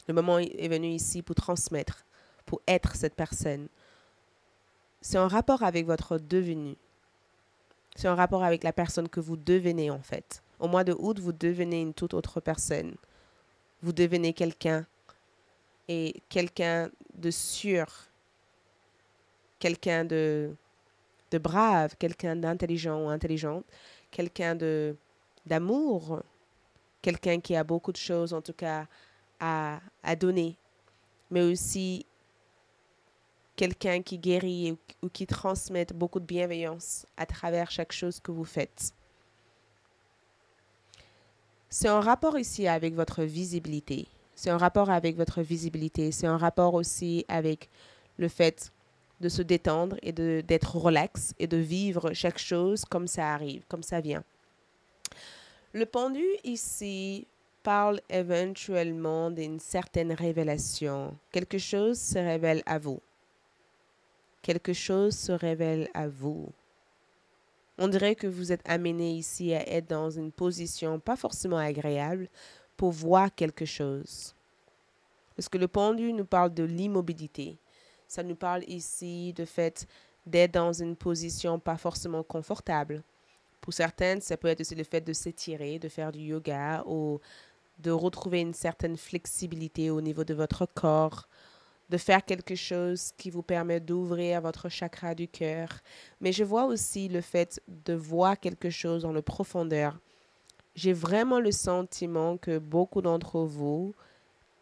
Le moment est venu ici pour transmettre, pour être cette personne. C'est en rapport avec votre devenu. C'est en rapport avec la personne que vous devenez en fait. Au mois de août, vous devenez une toute autre personne. Vous devenez quelqu'un et quelqu'un de sûr, quelqu'un de brave, quelqu'un d'intelligent ou intelligente, quelqu'un d'amour, quelqu'un qui a beaucoup de choses en tout cas à donner, mais aussi quelqu'un qui guérit ou qui transmet beaucoup de bienveillance à travers chaque chose que vous faites. C'est un rapport ici avec votre visibilité. C'est un rapport avec votre visibilité. C'est un rapport aussi avec le fait de se détendre et d'être relax et de vivre chaque chose comme ça arrive, comme ça vient. Le pendu ici parle éventuellement d'une certaine révélation. Quelque chose se révèle à vous. Quelque chose se révèle à vous. On dirait que vous êtes amené ici à être dans une position pas forcément agréable pour voir quelque chose. Parce que le pendu nous parle de l'immobilité. Ça nous parle ici de fait d'être dans une position pas forcément confortable. Pour certaines, ça peut être aussi le fait de s'étirer, de faire du yoga ou de retrouver une certaine flexibilité au niveau de votre corps, de faire quelque chose qui vous permet d'ouvrir votre chakra du cœur. Mais je vois aussi le fait de voir quelque chose dans le profondeur. J'ai vraiment le sentiment que beaucoup d'entre vous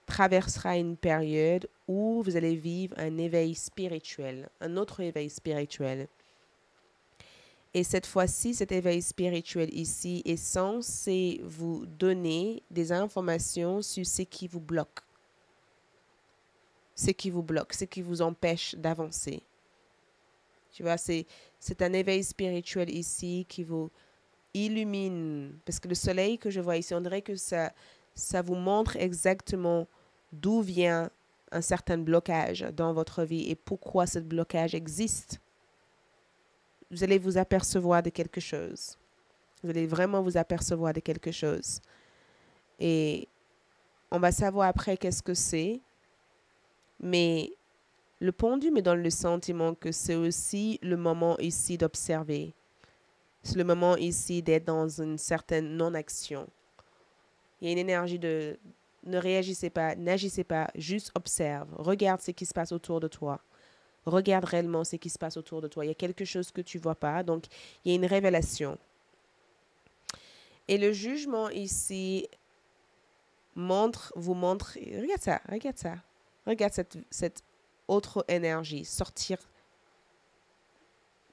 traversera une période où vous allez vivre un éveil spirituel, un autre éveil spirituel. Et cette fois-ci, cet éveil spirituel ici est censé vous donner des informations sur ce qui vous bloque. Ce qui vous bloque, ce qui vous empêche d'avancer. Tu vois, c'est un éveil spirituel ici qui vous illumine. Parce que le soleil que je vois ici, on dirait que ça vous montre exactement d'où vient un certain blocage dans votre vie et pourquoi ce blocage existe. Vous allez vous apercevoir de quelque chose. Vous allez vraiment vous apercevoir de quelque chose. Et on va savoir après qu'est-ce que c'est. Mais le pendu me donne le sentiment que c'est aussi le moment ici d'observer. C'est le moment ici d'être dans une certaine non-action. Il y a une énergie de ne réagissez pas, n'agissez pas, juste observe. Regarde ce qui se passe autour de toi. Regarde réellement ce qui se passe autour de toi. Il y a quelque chose que tu ne vois pas. Donc, il y a une révélation. Et le jugement ici vous montre, regarde ça. Regarde cette autre énergie sortir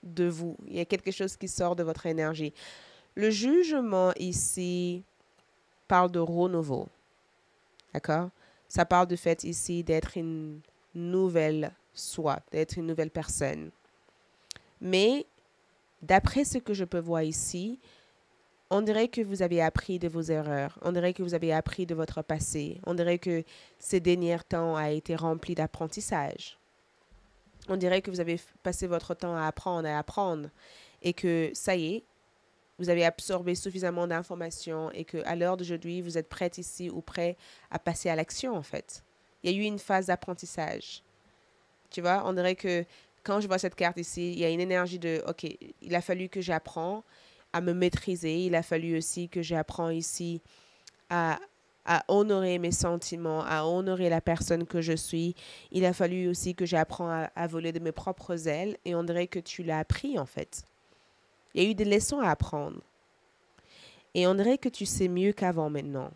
de vous. Il y a quelque chose qui sort de votre énergie. Le jugement ici parle de renouveau. D'accord? Ça parle du fait ici d'être une nouvelle soi, d'être une nouvelle personne. Mais d'après ce que je peux voir ici, on dirait que vous avez appris de vos erreurs. On dirait que vous avez appris de votre passé. On dirait que ces derniers temps a été rempli d'apprentissage. On dirait que vous avez passé votre temps à apprendre. Et que ça y est, vous avez absorbé suffisamment d'informations et qu'à l'heure d'aujourd'hui, vous êtes prête ici ou prêt à passer à l'action, en fait. Il y a eu une phase d'apprentissage. Tu vois, on dirait que quand je vois cette carte ici, il y a une énergie de, OK, il a fallu que j'apprenne à me maîtriser. Il a fallu aussi que j'apprenne ici à honorer mes sentiments, à honorer la personne que je suis. Il a fallu aussi que j'apprenne à voler de mes propres ailes. Et on dirait que tu l'as appris, en fait. Il y a eu des leçons à apprendre. Et on dirait que tu sais mieux qu'avant maintenant.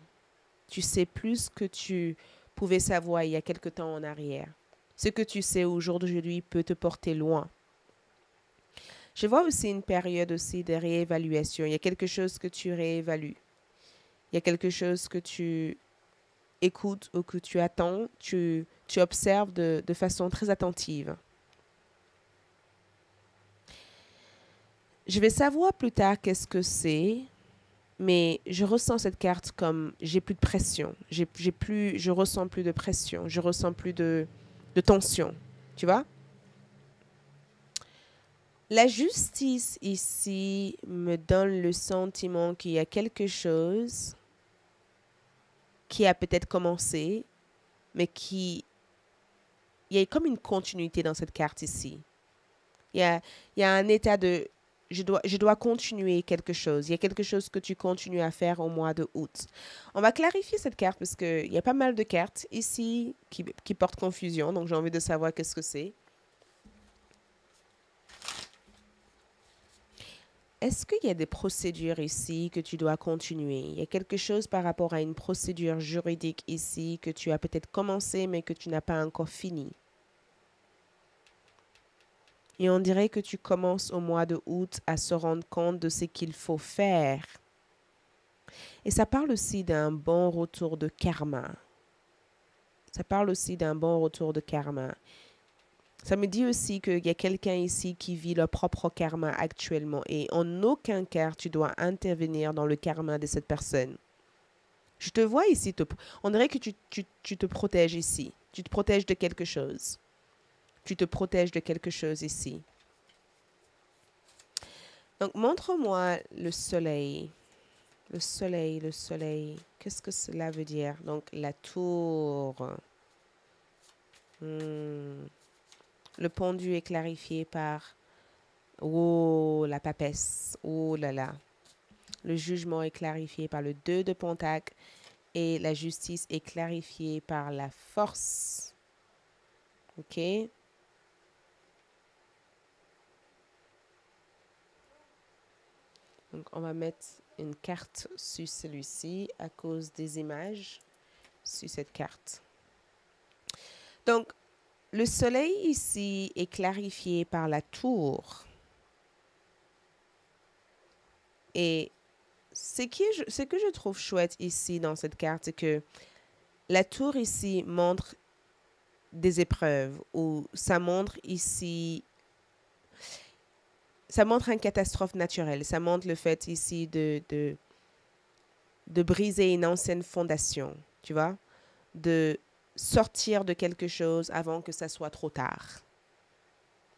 Tu sais plus que tu pouvais savoir il y a quelque temps en arrière. Ce que tu sais au jour d'aujourd'hui peut te porter loin. Je vois aussi une période aussi de réévaluation. Il y a quelque chose que tu réévalues. Il y a quelque chose que tu écoutes ou que tu attends. Tu observes de façon très attentive. Je vais savoir plus tard qu'est-ce que c'est, mais je ressens cette carte comme j'ai plus de pression. Je ressens plus de pression. Je ressens plus de tension. Tu vois? La justice ici me donne le sentiment qu'il y a quelque chose qui a peut-être commencé, mais il y a comme une continuité dans cette carte ici. Il y a un état de je dois continuer quelque chose. Il y a quelque chose que tu continues à faire au mois de août. On va clarifier cette carte parce qu'il y a pas mal de cartes ici qui portent confusion. Donc, j'ai envie de savoir qu'est-ce que c'est. Est-ce qu'il y a des procédures ici que tu dois continuer? Il y a quelque chose par rapport à une procédure juridique ici que tu as peut-être commencé mais que tu n'as pas encore fini. Et on dirait que tu commences au mois de août à se rendre compte de ce qu'il faut faire. Et ça parle aussi d'un bon retour de karma. Ça parle aussi d'un bon retour de karma. Ça me dit aussi qu'il y a quelqu'un ici qui vit leur propre karma actuellement et en aucun cas tu dois intervenir dans le karma de cette personne. Je te vois ici, on dirait que tu te protèges ici. Tu te protèges de quelque chose. Tu te protèges de quelque chose ici. Donc, montre-moi le soleil. Le soleil, le soleil. Qu'est-ce que cela veut dire? Donc, la tour. Le pendu est clarifié par... Oh, la papesse. Oh là là. Le jugement est clarifié par le 2 de Pentacle. Et la justice est clarifiée par la force. OK? Donc, on va mettre une carte sur celui-ci à cause des images sur cette carte. Donc, le soleil ici est clarifié par la tour. Et ce que je trouve chouette ici dans cette carte, c'est que la tour ici montre des épreuves ou ça montre ici... Ça montre une catastrophe naturelle. Ça montre le fait ici de briser une ancienne fondation, tu vois, de sortir de quelque chose avant que ça soit trop tard,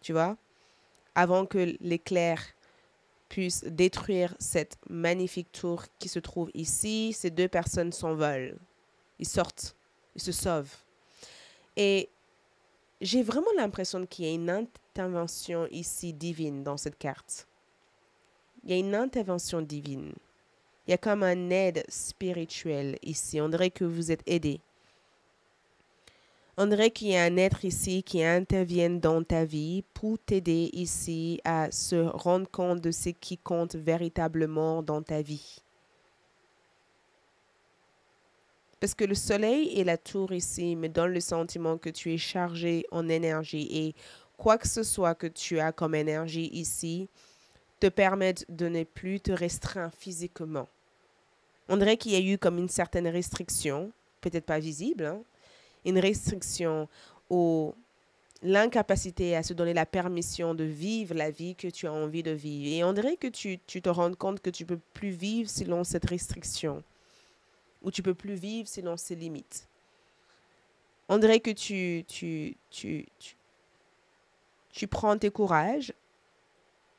tu vois, avant que l'éclair puisse détruire cette magnifique tour qui se trouve ici. Ces deux personnes s'envolent, ils sortent, ils se sauvent. Et j'ai vraiment l'impression qu'il y a une intervention ici divine dans cette carte. Il y a une intervention divine. Il y a comme un aide spirituelle ici. On dirait que vous êtes aidé. On dirait qu'il y a un être ici qui intervient dans ta vie pour t'aider ici à se rendre compte de ce qui compte véritablement dans ta vie. Parce que le soleil et la tour ici me donnent le sentiment que tu es chargé en énergie et quoi que ce soit que tu as comme énergie ici te permettent de ne plus te restreindre physiquement. On dirait qu'il y a eu comme une certaine restriction, peut-être pas visible, hein, une restriction ou l'incapacité à se donner la permission de vivre la vie que tu as envie de vivre. Et on dirait que tu te rends compte que tu ne peux plus vivre selon cette restriction ou tu ne peux plus vivre selon ces limites. On dirait que tu prends tes courages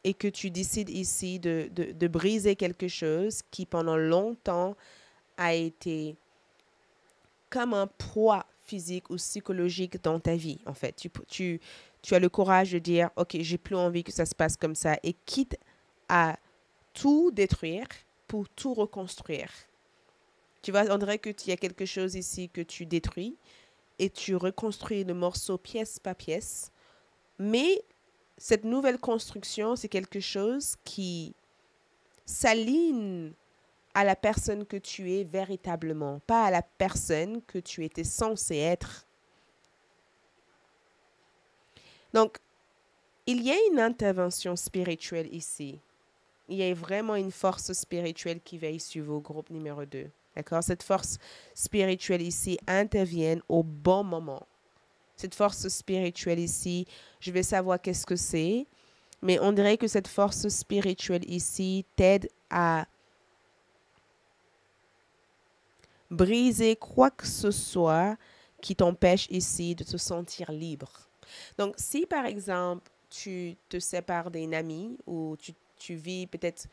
et que tu décides ici de briser quelque chose qui pendant longtemps a été comme un poids physique ou psychologique dans ta vie, en fait. Tu as le courage de dire, OK, j'ai plus envie que ça se passe comme ça et quitte à tout détruire pour tout reconstruire. Tu vois, on dirait qu'il y a quelque chose ici que tu détruis et tu reconstruis le morceau pièce par pièce. Mais cette nouvelle construction, c'est quelque chose qui s'aligne à la personne que tu es véritablement, pas à la personne que tu étais censé être. Donc, il y a une intervention spirituelle ici. Il y a vraiment une force spirituelle qui veille sur vos groupes numéro 2. D'accord? Cette force spirituelle ici intervient au bon moment. Cette force spirituelle ici, je vais savoir qu'est-ce que c'est, mais on dirait que cette force spirituelle ici t'aide à briser quoi que ce soit qui t'empêche ici de te sentir libre. Donc, si par exemple, tu te sépares d'un ami ou tu vis peut-être...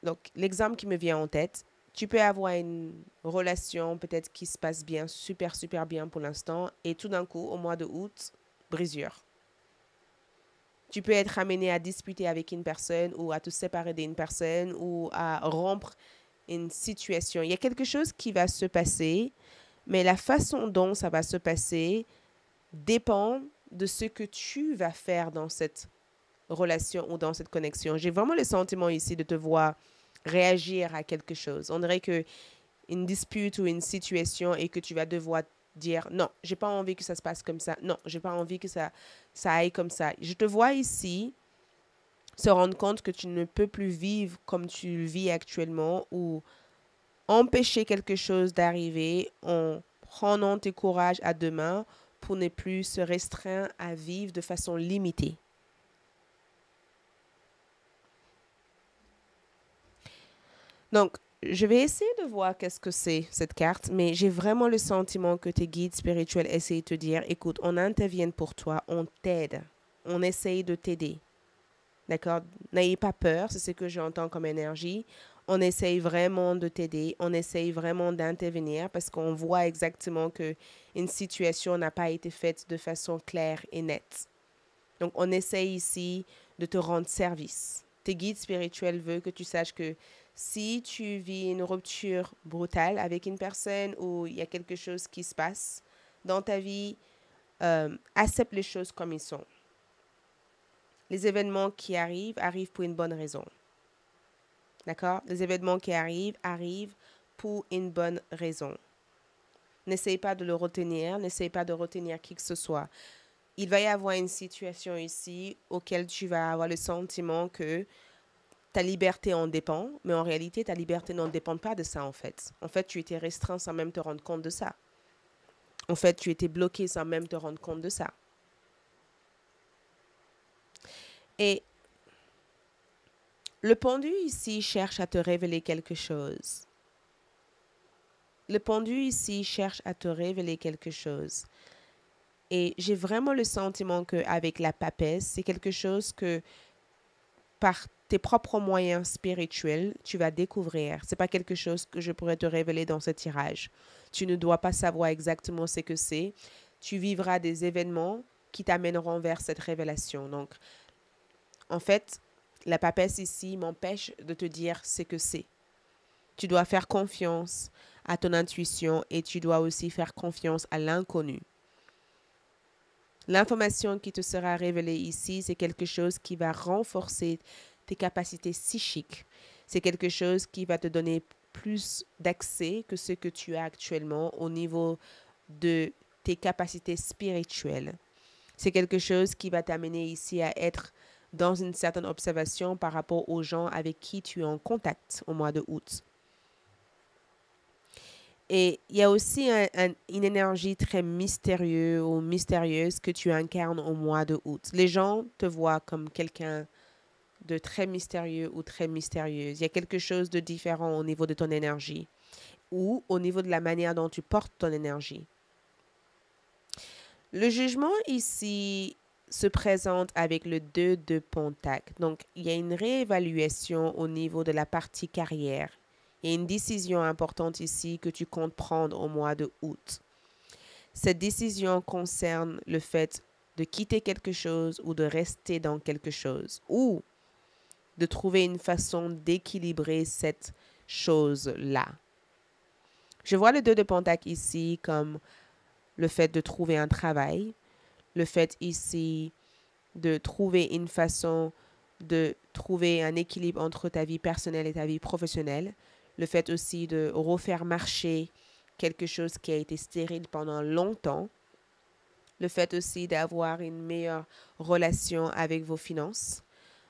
Donc, l'exemple qui me vient en tête, tu peux avoir une relation peut-être qui se passe bien, super, super bien pour l'instant, et tout d'un coup, au mois de août, brisure. Tu peux être amené à disputer avec une personne ou à te séparer d'une personne ou à rompre une situation. Il y a quelque chose qui va se passer, mais la façon dont ça va se passer dépend de ce que tu vas faire dans cette relation ou dans cette connexion. J'ai vraiment le sentiment ici de te voir réagir à quelque chose. On dirait que une dispute ou une situation et que tu vas devoir dire non, j'ai pas envie que ça se passe comme ça. Non, j'ai pas envie que ça aille comme ça. Je te vois ici se rendre compte que tu ne peux plus vivre comme tu le vis actuellement ou empêcher quelque chose d'arriver en prenant tes courages à deux mains pour ne plus se restreindre à vivre de façon limitée. Donc, je vais essayer de voir qu'est-ce que c'est cette carte, mais j'ai vraiment le sentiment que tes guides spirituels essayent de te dire, écoute, on intervient pour toi, on t'aide, on essaye de t'aider. D'accord? N'ayez pas peur, c'est ce que j'entends comme énergie. On essaye vraiment de t'aider, on essaye vraiment d'intervenir parce qu'on voit exactement que une situation n'a pas été faite de façon claire et nette. Donc, on essaye ici de te rendre service. Tes guides spirituels veulent que tu saches que si tu vis une rupture brutale avec une personne ou il y a quelque chose qui se passe dans ta vie, accepte les choses comme ils sont. Les événements qui arrivent, arrivent pour une bonne raison. D'accord? Les événements qui arrivent, arrivent pour une bonne raison. N'essaye pas de le retenir, n'essaye pas de retenir qui que ce soit. Il va y avoir une situation ici auquel tu vas avoir le sentiment que ta liberté en dépend, mais en réalité, ta liberté n'en dépend pas de ça, en fait. En fait, tu étais restreint sans même te rendre compte de ça. En fait, tu étais bloqué sans même te rendre compte de ça. Et le pendu ici cherche à te révéler quelque chose. Le pendu ici cherche à te révéler quelque chose. Et j'ai vraiment le sentiment qu'avec la papesse, c'est quelque chose que par tes propres moyens spirituels, tu vas découvrir. Ce n'est pas quelque chose que je pourrais te révéler dans ce tirage. Tu ne dois pas savoir exactement ce que c'est. Tu vivras des événements qui t'amèneront vers cette révélation. Donc, en fait, la papesse ici m'empêche de te dire ce que c'est. Tu dois faire confiance à ton intuition et tu dois aussi faire confiance à l'inconnu. L'information qui te sera révélée ici, c'est quelque chose qui va renforcer tes capacités psychiques. C'est quelque chose qui va te donner plus d'accès que ce que tu as actuellement au niveau de tes capacités spirituelles. C'est quelque chose qui va t'amener ici à être dans une certaine observation par rapport aux gens avec qui tu es en contact au mois de août. Et il y a aussi une énergie très mystérieuse ou mystérieuse que tu incarnes au mois de août. Les gens te voient comme quelqu'un de très mystérieux ou très mystérieuse. Il y a quelque chose de différent au niveau de ton énergie ou au niveau de la manière dont tu portes ton énergie. Le jugement ici se présente avec le 2 de Pentacle. Donc, il y a une réévaluation au niveau de la partie carrière. Il y a une décision importante ici que tu comptes prendre au mois de août. Cette décision concerne le fait de quitter quelque chose ou de rester dans quelque chose ou de trouver une façon d'équilibrer cette chose-là. Je vois le 2 de Pentacle ici comme le fait de trouver un travail, le fait ici de trouver une façon de trouver un équilibre entre ta vie personnelle et ta vie professionnelle, le fait aussi de refaire marcher quelque chose qui a été stérile pendant longtemps, le fait aussi d'avoir une meilleure relation avec vos finances,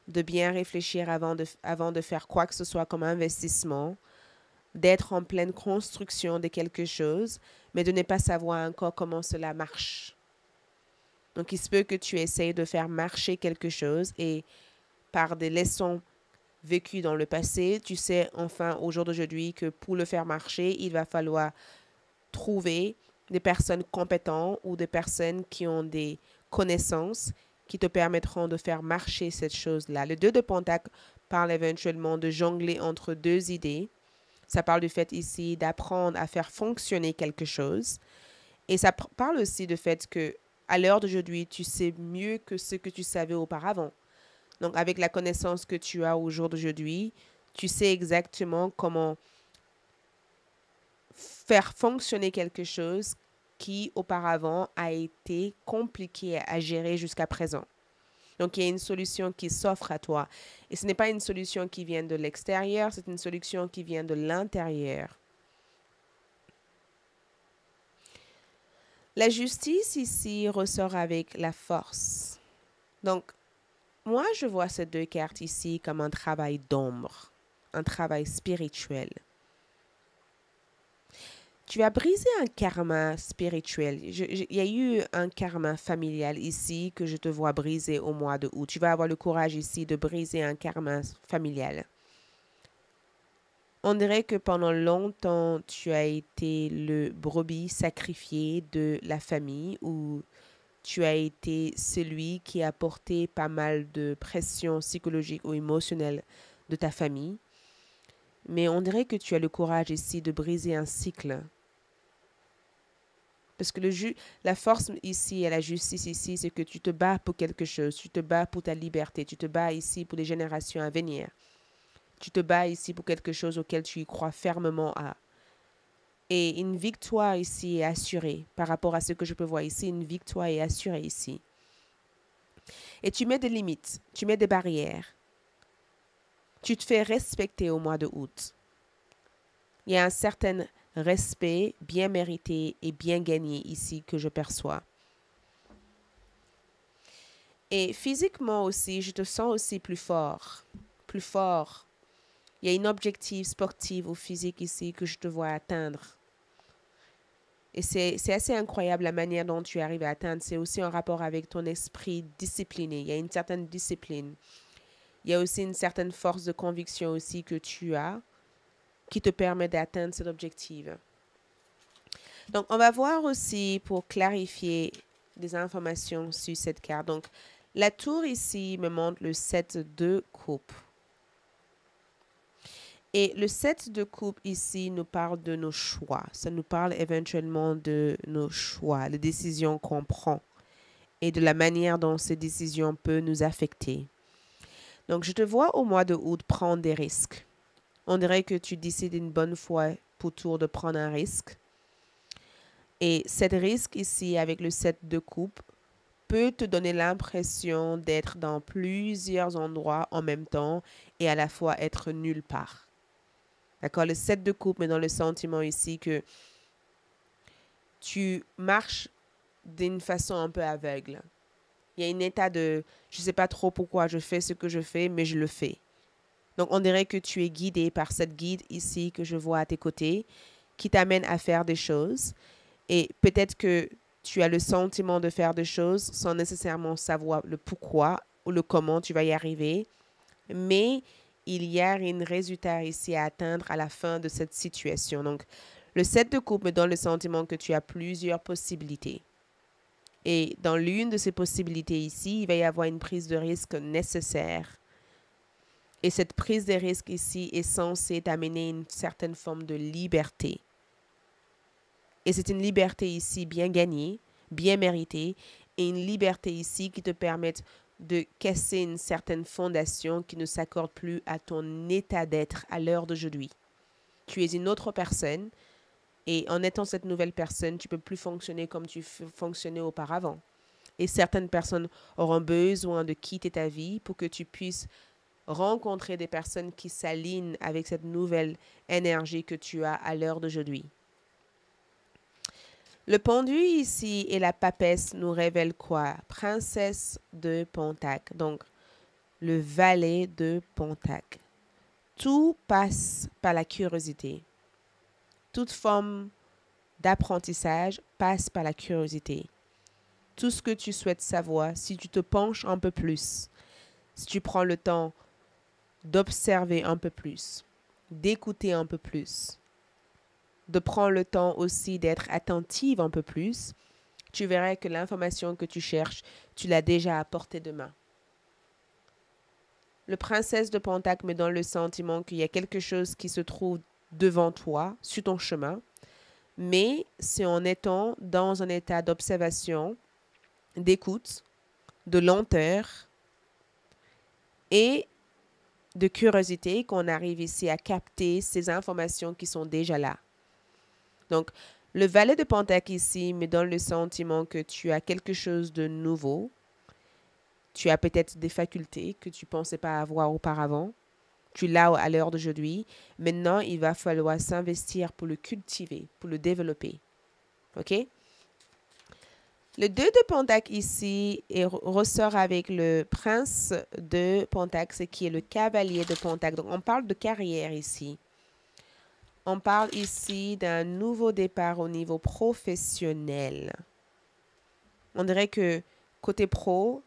de bien réfléchir avant de faire quoi que ce soit comme investissement, d'être en pleine construction de quelque chose, mais de ne pas savoir encore comment cela marche. Donc, il se peut que tu essayes de faire marcher quelque chose et par des leçons vécues dans le passé, tu sais enfin au jour d'aujourd'hui que pour le faire marcher, il va falloir trouver des personnes compétentes ou des personnes qui ont des connaissances qui te permettront de faire marcher cette chose-là. Le 2 de Pentacle parle éventuellement de jongler entre deux idées. Ça parle du fait ici d'apprendre à faire fonctionner quelque chose. Et ça parle aussi du fait que à l'heure d'aujourd'hui, tu sais mieux que ce que tu savais auparavant. Donc, avec la connaissance que tu as au jour d'aujourd'hui, tu sais exactement comment faire fonctionner quelque chose qui auparavant a été compliqué à gérer jusqu'à présent. Donc, il y a une solution qui s'offre à toi. Et ce n'est pas une solution qui vient de l'extérieur, c'est une solution qui vient de l'intérieur. La justice ici ressort avec la force. Donc, moi, je vois ces deux cartes ici comme un travail d'ombre, un travail spirituel. Tu as brisé un karma spirituel. Il y a eu un karma familial ici que je te vois briser au mois de août. Tu vas avoir le courage ici de briser un karma familial. On dirait que pendant longtemps, tu as été le brebis sacrifié de la famille ou tu as été celui qui a porté pas mal de pression psychologique ou émotionnelle de ta famille. Mais on dirait que tu as le courage ici de briser un cycle. Parce que la force ici et la justice ici, c'est que tu te bats pour quelque chose, tu te bats pour ta liberté, tu te bats ici pour les générations à venir. Tu te bats ici pour quelque chose auquel tu y crois fermement à. Et une victoire ici est assurée par rapport à ce que je peux voir ici. Une victoire est assurée ici. Et tu mets des limites, tu mets des barrières. Tu te fais respecter au mois de août. Il y a un certain respect bien mérité et bien gagné ici que je perçois. Et physiquement aussi, je te sens aussi plus fort. Plus fort. Il y a une objectif sportive ou physique ici que je te vois atteindre. Et c'est assez incroyable la manière dont tu arrives à atteindre. C'est aussi en rapport avec ton esprit discipliné. Il y a une certaine discipline. Il y a aussi une certaine force de conviction aussi que tu as qui te permet d'atteindre cet objectif. Donc, on va voir aussi pour clarifier des informations sur cette carte. Donc, la tour ici me montre le 7 de coupe. Et le 7 de coupe ici nous parle de nos choix. Ça nous parle éventuellement de nos choix, les décisions qu'on prend et de la manière dont ces décisions peuvent nous affecter. Donc, je te vois au mois de août prendre des risques. On dirait que tu décides une bonne fois pour tour de prendre un risque. Et cet risque ici, avec le 7 de coupe, peut te donner l'impression d'être dans plusieurs endroits en même temps et à la fois être nulle part. D'accord? Le 7 de coupe, mais dans le sentiment ici que tu marches d'une façon un peu aveugle. Il y a un état de je ne sais pas trop pourquoi je fais ce que je fais, mais je le fais. Donc, on dirait que tu es guidé par cette guide ici que je vois à tes côtés, qui t'amène à faire des choses. Et peut-être que tu as le sentiment de faire des choses sans nécessairement savoir le pourquoi ou le comment tu vas y arriver. Mais il y a un résultat ici à atteindre à la fin de cette situation. Donc, le 7 de coupe me donne le sentiment que tu as plusieurs possibilités. Et dans l'une de ces possibilités ici, il va y avoir une prise de risque nécessaire. Et cette prise de risque ici est censée t'amener une certaine forme de liberté. Et c'est une liberté ici bien gagnée, bien méritée, et une liberté ici qui te permet de casser une certaine fondation qui ne s'accorde plus à ton état d'être à l'heure d'aujourd'hui. Tu es une autre personne, et en étant cette nouvelle personne, tu ne peux plus fonctionner comme tu fonctionnais auparavant. Et certaines personnes auront besoin de quitter ta vie pour que tu puisses rencontrer des personnes qui s'alignent avec cette nouvelle énergie que tu as à l'heure d'aujourd'hui. Le pendu ici et la papesse nous révèlent quoi? Princesse de Pentacle, donc le valet de Pentacle. Tout passe par la curiosité. Toute forme d'apprentissage passe par la curiosité. Tout ce que tu souhaites savoir, si tu te penches un peu plus, si tu prends le temps d'observer un peu plus, d'écouter un peu plus, de prendre le temps aussi d'être attentive un peu plus, tu verras que l'information que tu cherches, tu l'as déjà à portée de main. Le princesse de Pentacle me donne le sentiment qu'il y a quelque chose qui se trouve devant toi, sur ton chemin, mais c'est en étant dans un état d'observation d'écoute, de lenteur et de curiosité qu'on arrive ici à capter ces informations qui sont déjà là. Donc, le valet de Pentacle ici me donne le sentiment que tu as quelque chose de nouveau. Tu as peut-être des facultés que tu ne pensais pas avoir auparavant. Tu l'as à l'heure d'aujourd'hui. Maintenant, il va falloir s'investir pour le cultiver, pour le développer. OK? Le 2 de Pentacle ici ressort avec le prince de Pentacle, ce qui est le cavalier de Pentacle. Donc, on parle de carrière ici. On parle ici d'un nouveau départ au niveau professionnel. On dirait que côté pro,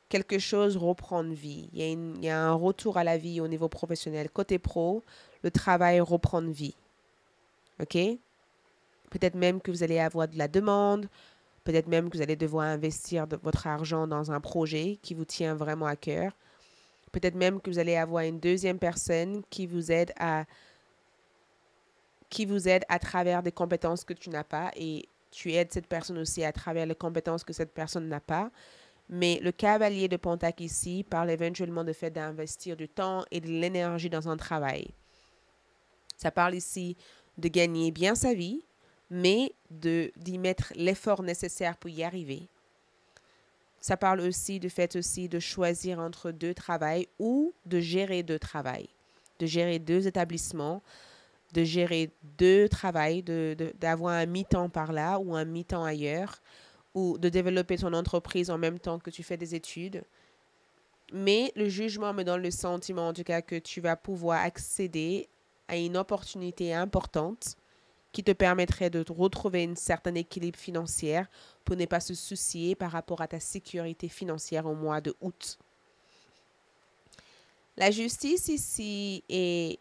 quelque chose reprend vie. Il y a un retour à la vie au niveau professionnel. Côté pro, le travail reprend vie. OK? Peut-être même que vous allez avoir de la demande. Peut-être même que vous allez devoir investir votre argent dans un projet qui vous tient vraiment à cœur. Peut-être même que vous allez avoir une deuxième personne qui vous aide à travers des compétences que tu n'as pas et tu aides cette personne aussi à travers les compétences que cette personne n'a pas. Mais le cavalier de Pentacle ici parle éventuellement du fait d'investir du temps et de l'énergie dans un travail. Ça parle ici de gagner bien sa vie, mais d'y mettre l'effort nécessaire pour y arriver. Ça parle aussi du fait aussi de choisir entre deux travails ou de gérer deux travails, de gérer deux établissements, de gérer deux travails, d'avoir un mi-temps par là ou un mi-temps ailleurs, ou de développer ton entreprise en même temps que tu fais des études. Mais le jugement me donne le sentiment, en tout cas, que tu vas pouvoir accéder à une opportunité importante qui te permettrait de retrouver un certain équilibre financier pour ne pas se soucier par rapport à ta sécurité financière au mois de août. La justice ici et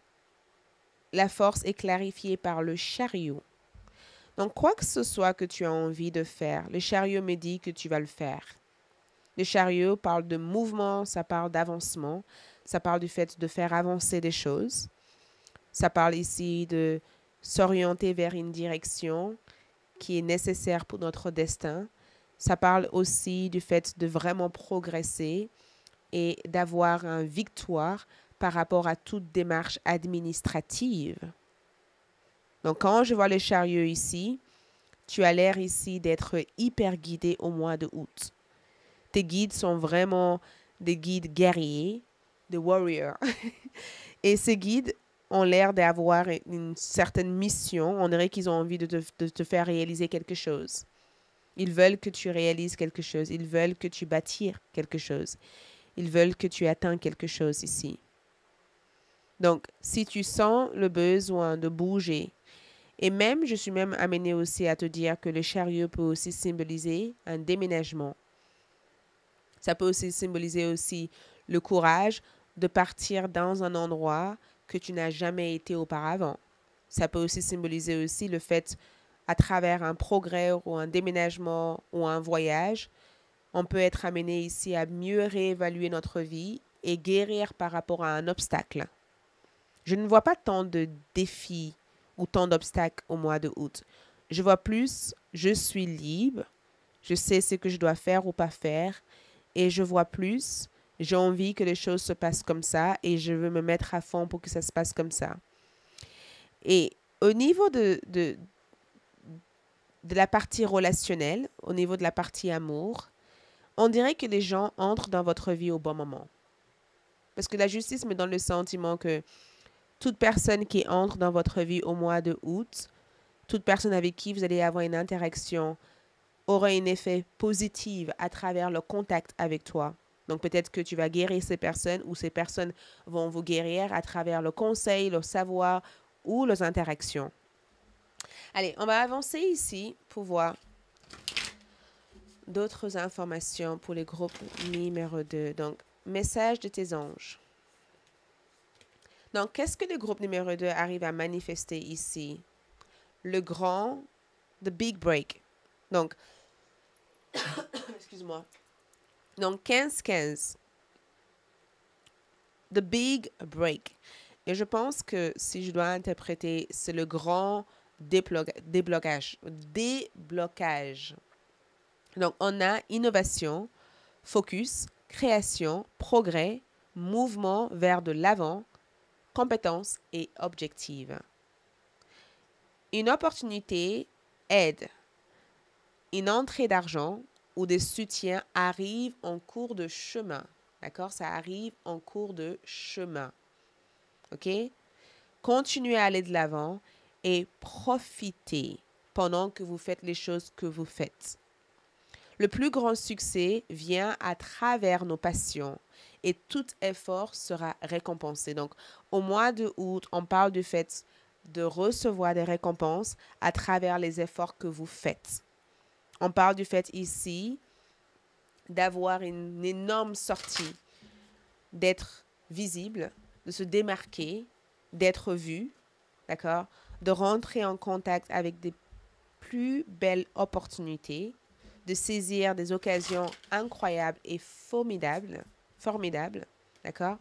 la force est clarifiée par le chariot. Donc, quoi que ce soit que tu as envie de faire, le chariot me dit que tu vas le faire. Le chariot parle de mouvement, ça parle d'avancement, ça parle du fait de faire avancer des choses. Ça parle ici de s'orienter vers une direction qui est nécessaire pour notre destin. Ça parle aussi du fait de vraiment progresser et d'avoir une victoire par rapport à toute démarche administrative. Donc, quand je vois le chariot ici, tu as l'air ici d'être hyper guidé au mois de août. Tes guides sont vraiment des guides guerriers, des warriors. Et ces guides ont l'air d'avoir une certaine mission. On dirait qu'ils ont envie de te faire réaliser quelque chose. Ils veulent que tu réalises quelque chose. Ils veulent que tu bâtisses quelque chose. Ils veulent que tu atteignes quelque chose ici. Donc, si tu sens le besoin de bouger, et même, je suis même amenée aussi à te dire que le chariot peut aussi symboliser un déménagement. Ça peut aussi symboliser aussi le courage de partir dans un endroit que tu n'as jamais été auparavant. Ça peut aussi symboliser aussi le fait, à travers un progrès ou un déménagement ou un voyage, on peut être amené ici à mieux réévaluer notre vie et guérir par rapport à un obstacle. Je ne vois pas tant de défis ou tant d'obstacles au mois de août. Je vois plus, je suis libre, je sais ce que je dois faire ou pas faire, et je vois plus, j'ai envie que les choses se passent comme ça et je veux me mettre à fond pour que ça se passe comme ça. Et au niveau de la partie relationnelle, au niveau de la partie amour, on dirait que les gens entrent dans votre vie au bon moment. Parce que la justice me donne le sentiment que toute personne qui entre dans votre vie au mois de août, toute personne avec qui vous allez avoir une interaction, aura un effet positif à travers le contact avec toi. Donc peut-être que tu vas guérir ces personnes ou ces personnes vont vous guérir à travers le conseil, le savoir ou les interactions. Allez, on va avancer ici pour voir d'autres informations pour le groupe numéro 2. Donc, message de tes anges. Donc, qu'est-ce que le groupe numéro 2 arrive à manifester ici? Le grand, the big break. Donc, excuse-moi. Donc, 15-15. The big break. Et je pense que si je dois interpréter, c'est le grand déblocage. Déblocage. Donc, on a innovation, focus, création, progrès, mouvement vers de l'avant, compétence et objective. Une opportunité aide. Une entrée d'argent ou des soutiens arrivent en cours de chemin. D'accord? Ça arrive en cours de chemin. OK? Continuez à aller de l'avant et profitez pendant que vous faites les choses que vous faites. Le plus grand succès vient à travers nos passions et tout effort sera récompensé. Donc, au mois de août, on parle du fait de recevoir des récompenses à travers les efforts que vous faites. On parle du fait ici d'avoir une énorme sortie, d'être visible, de se démarquer, d'être vu, d'accord, de rentrer en contact avec des plus belles opportunités, de saisir des occasions incroyables et formidables, d'accord,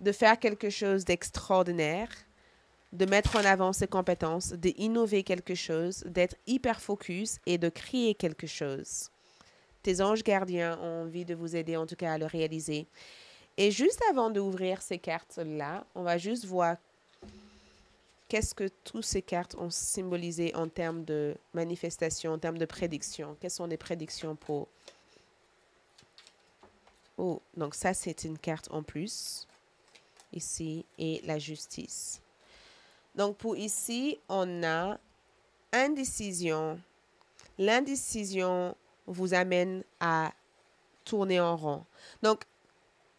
de faire quelque chose d'extraordinaire, de mettre en avant ses compétences, d'innover quelque chose, d'être hyper focus et de créer quelque chose. Tes anges gardiens ont envie de vous aider en tout cas à le réaliser. Et juste avant d'ouvrir ces cartes-là, on va juste voir qu'est-ce que toutes ces cartes ont symbolisé en termes de manifestation, en termes de prédiction. Quelles sont les prédictions pour... Oh, donc ça, c'est une carte en plus, ici, et la justice. Donc, pour ici, on a indécision. L'indécision vous amène à tourner en rond. Donc,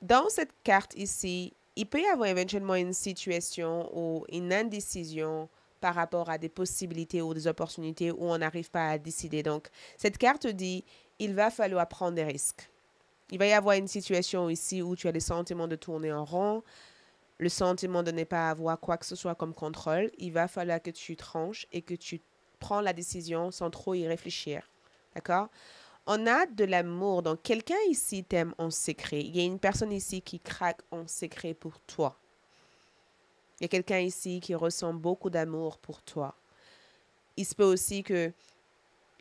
dans cette carte ici, il peut y avoir éventuellement une situation ou une indécision par rapport à des possibilités ou des opportunités où on n'arrive pas à décider. Donc, cette carte dit, il va falloir prendre des risques. Il va y avoir une situation ici où tu as le sentiment de tourner en rond, le sentiment de ne pas avoir quoi que ce soit comme contrôle. Il va falloir que tu tranches et que tu prends la décision sans trop y réfléchir. D'accord? On a de l'amour. Donc, quelqu'un ici t'aime en secret. Il y a une personne ici qui craque en secret pour toi. Il y a quelqu'un ici qui ressent beaucoup d'amour pour toi. Il se peut aussi que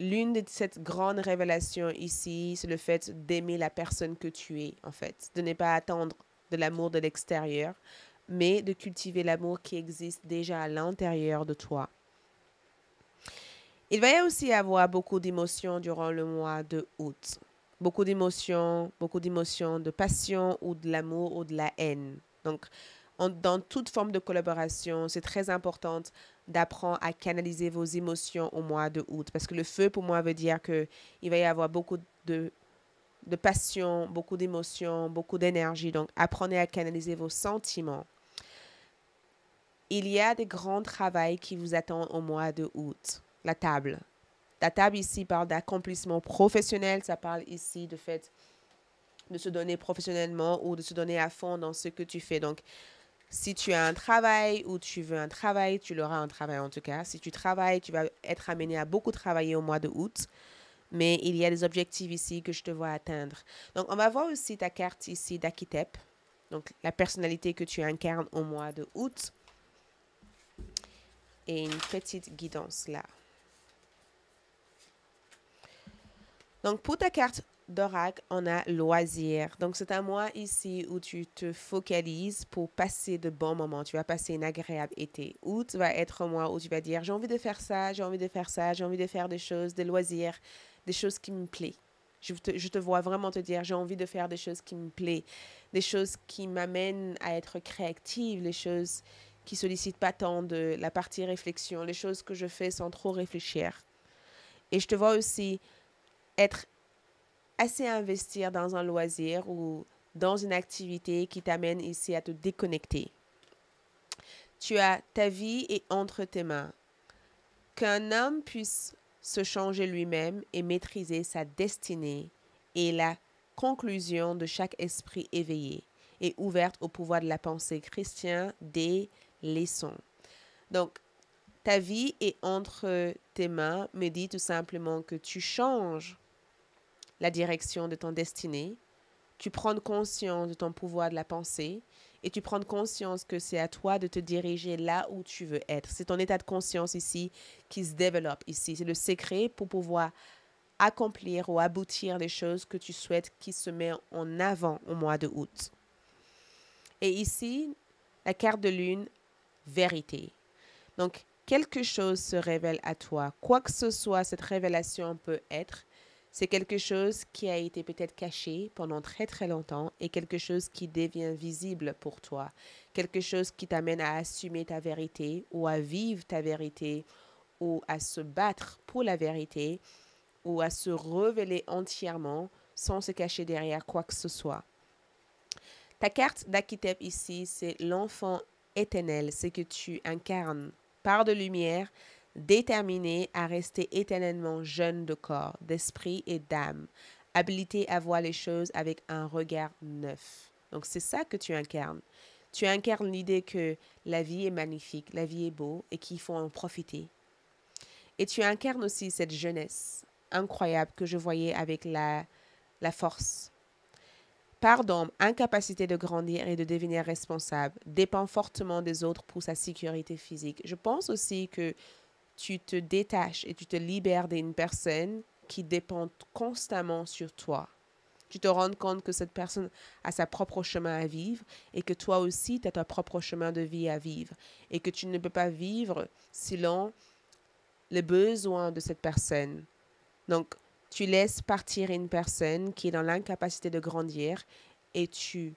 l'une de cette grande révélation ici, c'est le fait d'aimer la personne que tu es, en fait. De ne pas attendre de l'amour de l'extérieur, mais de cultiver l'amour qui existe déjà à l'intérieur de toi. Il va y aussi avoir beaucoup d'émotions durant le mois de août. Beaucoup d'émotions, de passion ou de l'amour ou de la haine. Donc, dans toute forme de collaboration, c'est très important d'apprendre à canaliser vos émotions au mois de août. Parce que le feu, pour moi, veut dire qu'il va y avoir beaucoup de passion, beaucoup d'émotions, beaucoup d'énergie. Donc, apprenez à canaliser vos sentiments. Il y a des grands travaux qui vous attendent au mois de août. La table. La table ici parle d'accomplissement professionnel. Ça parle ici de fait de se donner professionnellement ou de se donner à fond dans ce que tu fais. Donc, si tu as un travail ou tu veux un travail, tu l'auras un travail en tout cas. Si tu travailles, tu vas être amené à beaucoup travailler au mois de août. Mais il y a des objectifs ici que je te vois atteindre. Donc, on va voir aussi ta carte ici d'architecte. Donc, la personnalité que tu incarnes au mois de août. Et une petite guidance là. Donc, pour ta carte d'oracle, on a loisir. Donc, c'est un mois ici où tu te focalises pour passer de bons moments. Tu vas passer un agréable été. Août va être un mois où tu vas dire, j'ai envie de faire ça, j'ai envie de faire ça, j'ai envie de faire des choses, des loisirs, des choses qui me plaisent. Je te vois vraiment te dire, j'ai envie de faire des choses qui me plaisent, des choses qui m'amènent à être créative, les choses qui ne sollicitent pas tant de la partie réflexion, les choses que je fais sans trop réfléchir. Et je te vois aussi être assez investir dans un loisir ou dans une activité qui t'amène ici à te déconnecter. Tu as ta vie est entre tes mains. Qu'un homme puisse se changer lui-même et maîtriser sa destinée est la conclusion de chaque esprit éveillé et ouverte au pouvoir de la pensée chrétienne des leçons. Donc, ta vie est entre tes mains me dit tout simplement que tu changes la direction de ton destinée, tu prends conscience de ton pouvoir de la pensée et tu prends conscience que c'est à toi de te diriger là où tu veux être. C'est ton état de conscience ici qui se développe ici. C'est le secret pour pouvoir accomplir ou aboutir des choses que tu souhaites qui se mettent en avant au mois de août. Et ici, la carte de lune, vérité. Donc, quelque chose se révèle à toi. Quoi que ce soit, cette révélation peut être. C'est quelque chose qui a été peut-être caché pendant très très longtemps et quelque chose qui devient visible pour toi. Quelque chose qui t'amène à assumer ta vérité ou à vivre ta vérité ou à se battre pour la vérité ou à se révéler entièrement sans se cacher derrière quoi que ce soit. Ta carte d'archétype ici, c'est l'enfant éternel, c'est que tu incarnes part de lumière, déterminé à rester éternellement jeune de corps, d'esprit et d'âme, habilité à voir les choses avec un regard neuf. Donc c'est ça que tu incarnes. Tu incarnes l'idée que la vie est magnifique, la vie est beau et qu'il faut en profiter. Et tu incarnes aussi cette jeunesse incroyable que je voyais avec la force. Part d'homme, incapacité de grandir et de devenir responsable, dépend fortement des autres pour sa sécurité physique. Je pense aussi que tu te détaches et tu te libères d'une personne qui dépend constamment sur toi. Tu te rends compte que cette personne a sa propre chemin à vivre et que toi aussi, tu as ton propre chemin de vie à vivre et que tu ne peux pas vivre selon les besoins de cette personne. Donc, tu laisses partir une personne qui est dans l'incapacité de grandir et tu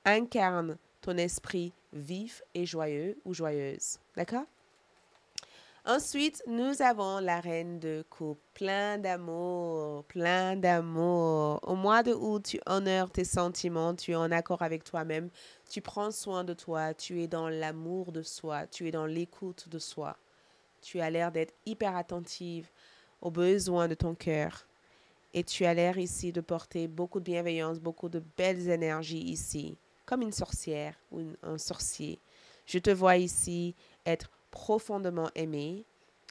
incarnes ton esprit vif et joyeux ou joyeuse. D'accord? Ensuite, nous avons la reine de coupe. Plein d'amour, plein d'amour. Au mois de août, tu honores tes sentiments, tu es en accord avec toi-même, tu prends soin de toi, tu es dans l'amour de soi, tu es dans l'écoute de soi. Tu as l'air d'être hyper attentive aux besoins de ton cœur. Et tu as l'air ici de porter beaucoup de bienveillance, beaucoup de belles énergies ici, comme une sorcière ou un sorcier. Je te vois ici être profondément aimé.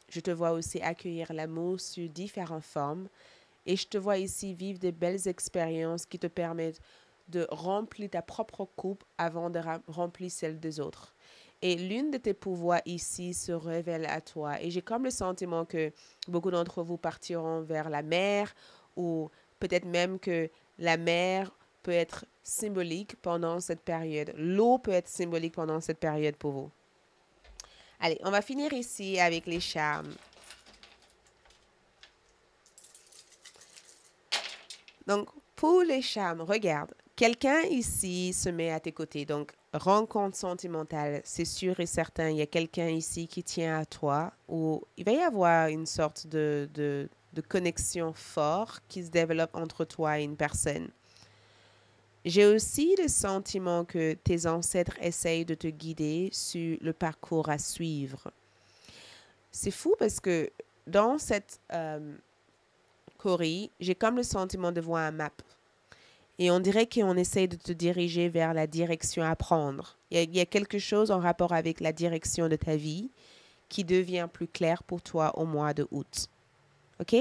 Je te vois aussi accueillir l'amour sous différentes formes. Et je te vois ici vivre de belles expériences qui te permettent de remplir ta propre coupe avant de remplir celle des autres. Et l'une de tes pouvoirs ici se révèle à toi. Et j'ai comme le sentiment que beaucoup d'entre vous partiront vers la mer ou peut-être même que la mer peut être symbolique pendant cette période. L'eau peut être symbolique pendant cette période pour vous. Allez, on va finir ici avec les charmes. Donc, pour les charmes, regarde, quelqu'un ici se met à tes côtés. Donc, rencontre sentimentale, c'est sûr et certain, il y a quelqu'un ici qui tient à toi ou il va y avoir une sorte de connexion forte qui se développe entre toi et une personne. J'ai aussi le sentiment que tes ancêtres essayent de te guider sur le parcours à suivre. C'est fou parce que dans cette Corée, j'ai comme le sentiment de voir un map. Et on dirait qu'on essaye de te diriger vers la direction à prendre. Il y a quelque chose en rapport avec la direction de ta vie qui devient plus clair pour toi au mois de août. OK?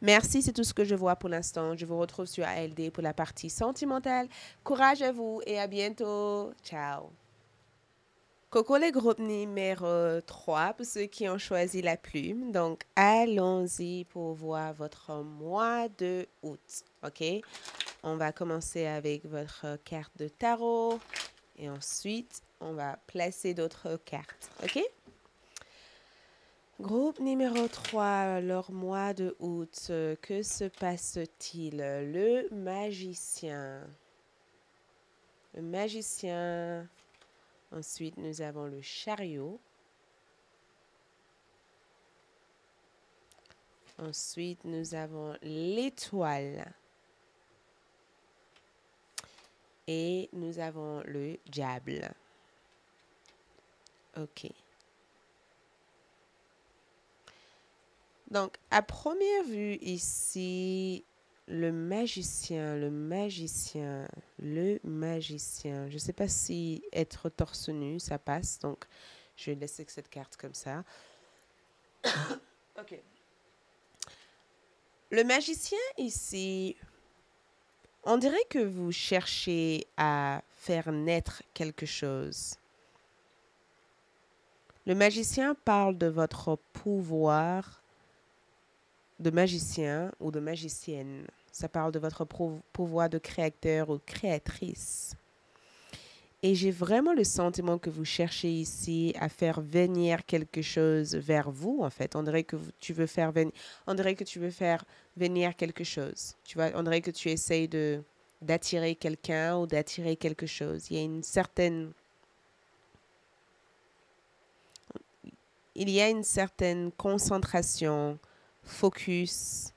Merci, c'est tout ce que je vois pour l'instant. Je vous retrouve sur ALD pour la partie sentimentale. Courage à vous et à bientôt. Ciao. Coco, le groupe numéro 3 pour ceux qui ont choisi la plume. Donc, allons-y pour voir votre mois de août. OK? On va commencer avec votre carte de tarot et ensuite, on va placer d'autres cartes. OK? Groupe numéro 3, leur mois de août. Que se passe-t-il? Le magicien. Le magicien. Ensuite, nous avons le chariot. Ensuite, nous avons l'étoile. Et nous avons le diable. OK. Donc, à première vue ici, le magicien. Je ne sais pas si être torse nu, ça passe. Donc, je vais laisser cette carte comme ça. OK. Le magicien ici, on dirait que vous cherchez à faire naître quelque chose. Le magicien parle de votre pouvoir de magicien ou de magicienne. Ça parle de votre pouvoir de créateur ou créatrice. Et j'ai vraiment le sentiment que vous cherchez ici à faire venir quelque chose vers vous, en fait. On dirait que tu veux faire venir, on dirait que tu veux faire venir quelque chose. Tu vois, on dirait que tu essayes d'attirer quelqu'un ou d'attirer quelque chose. Il y a une certaine concentration, focus.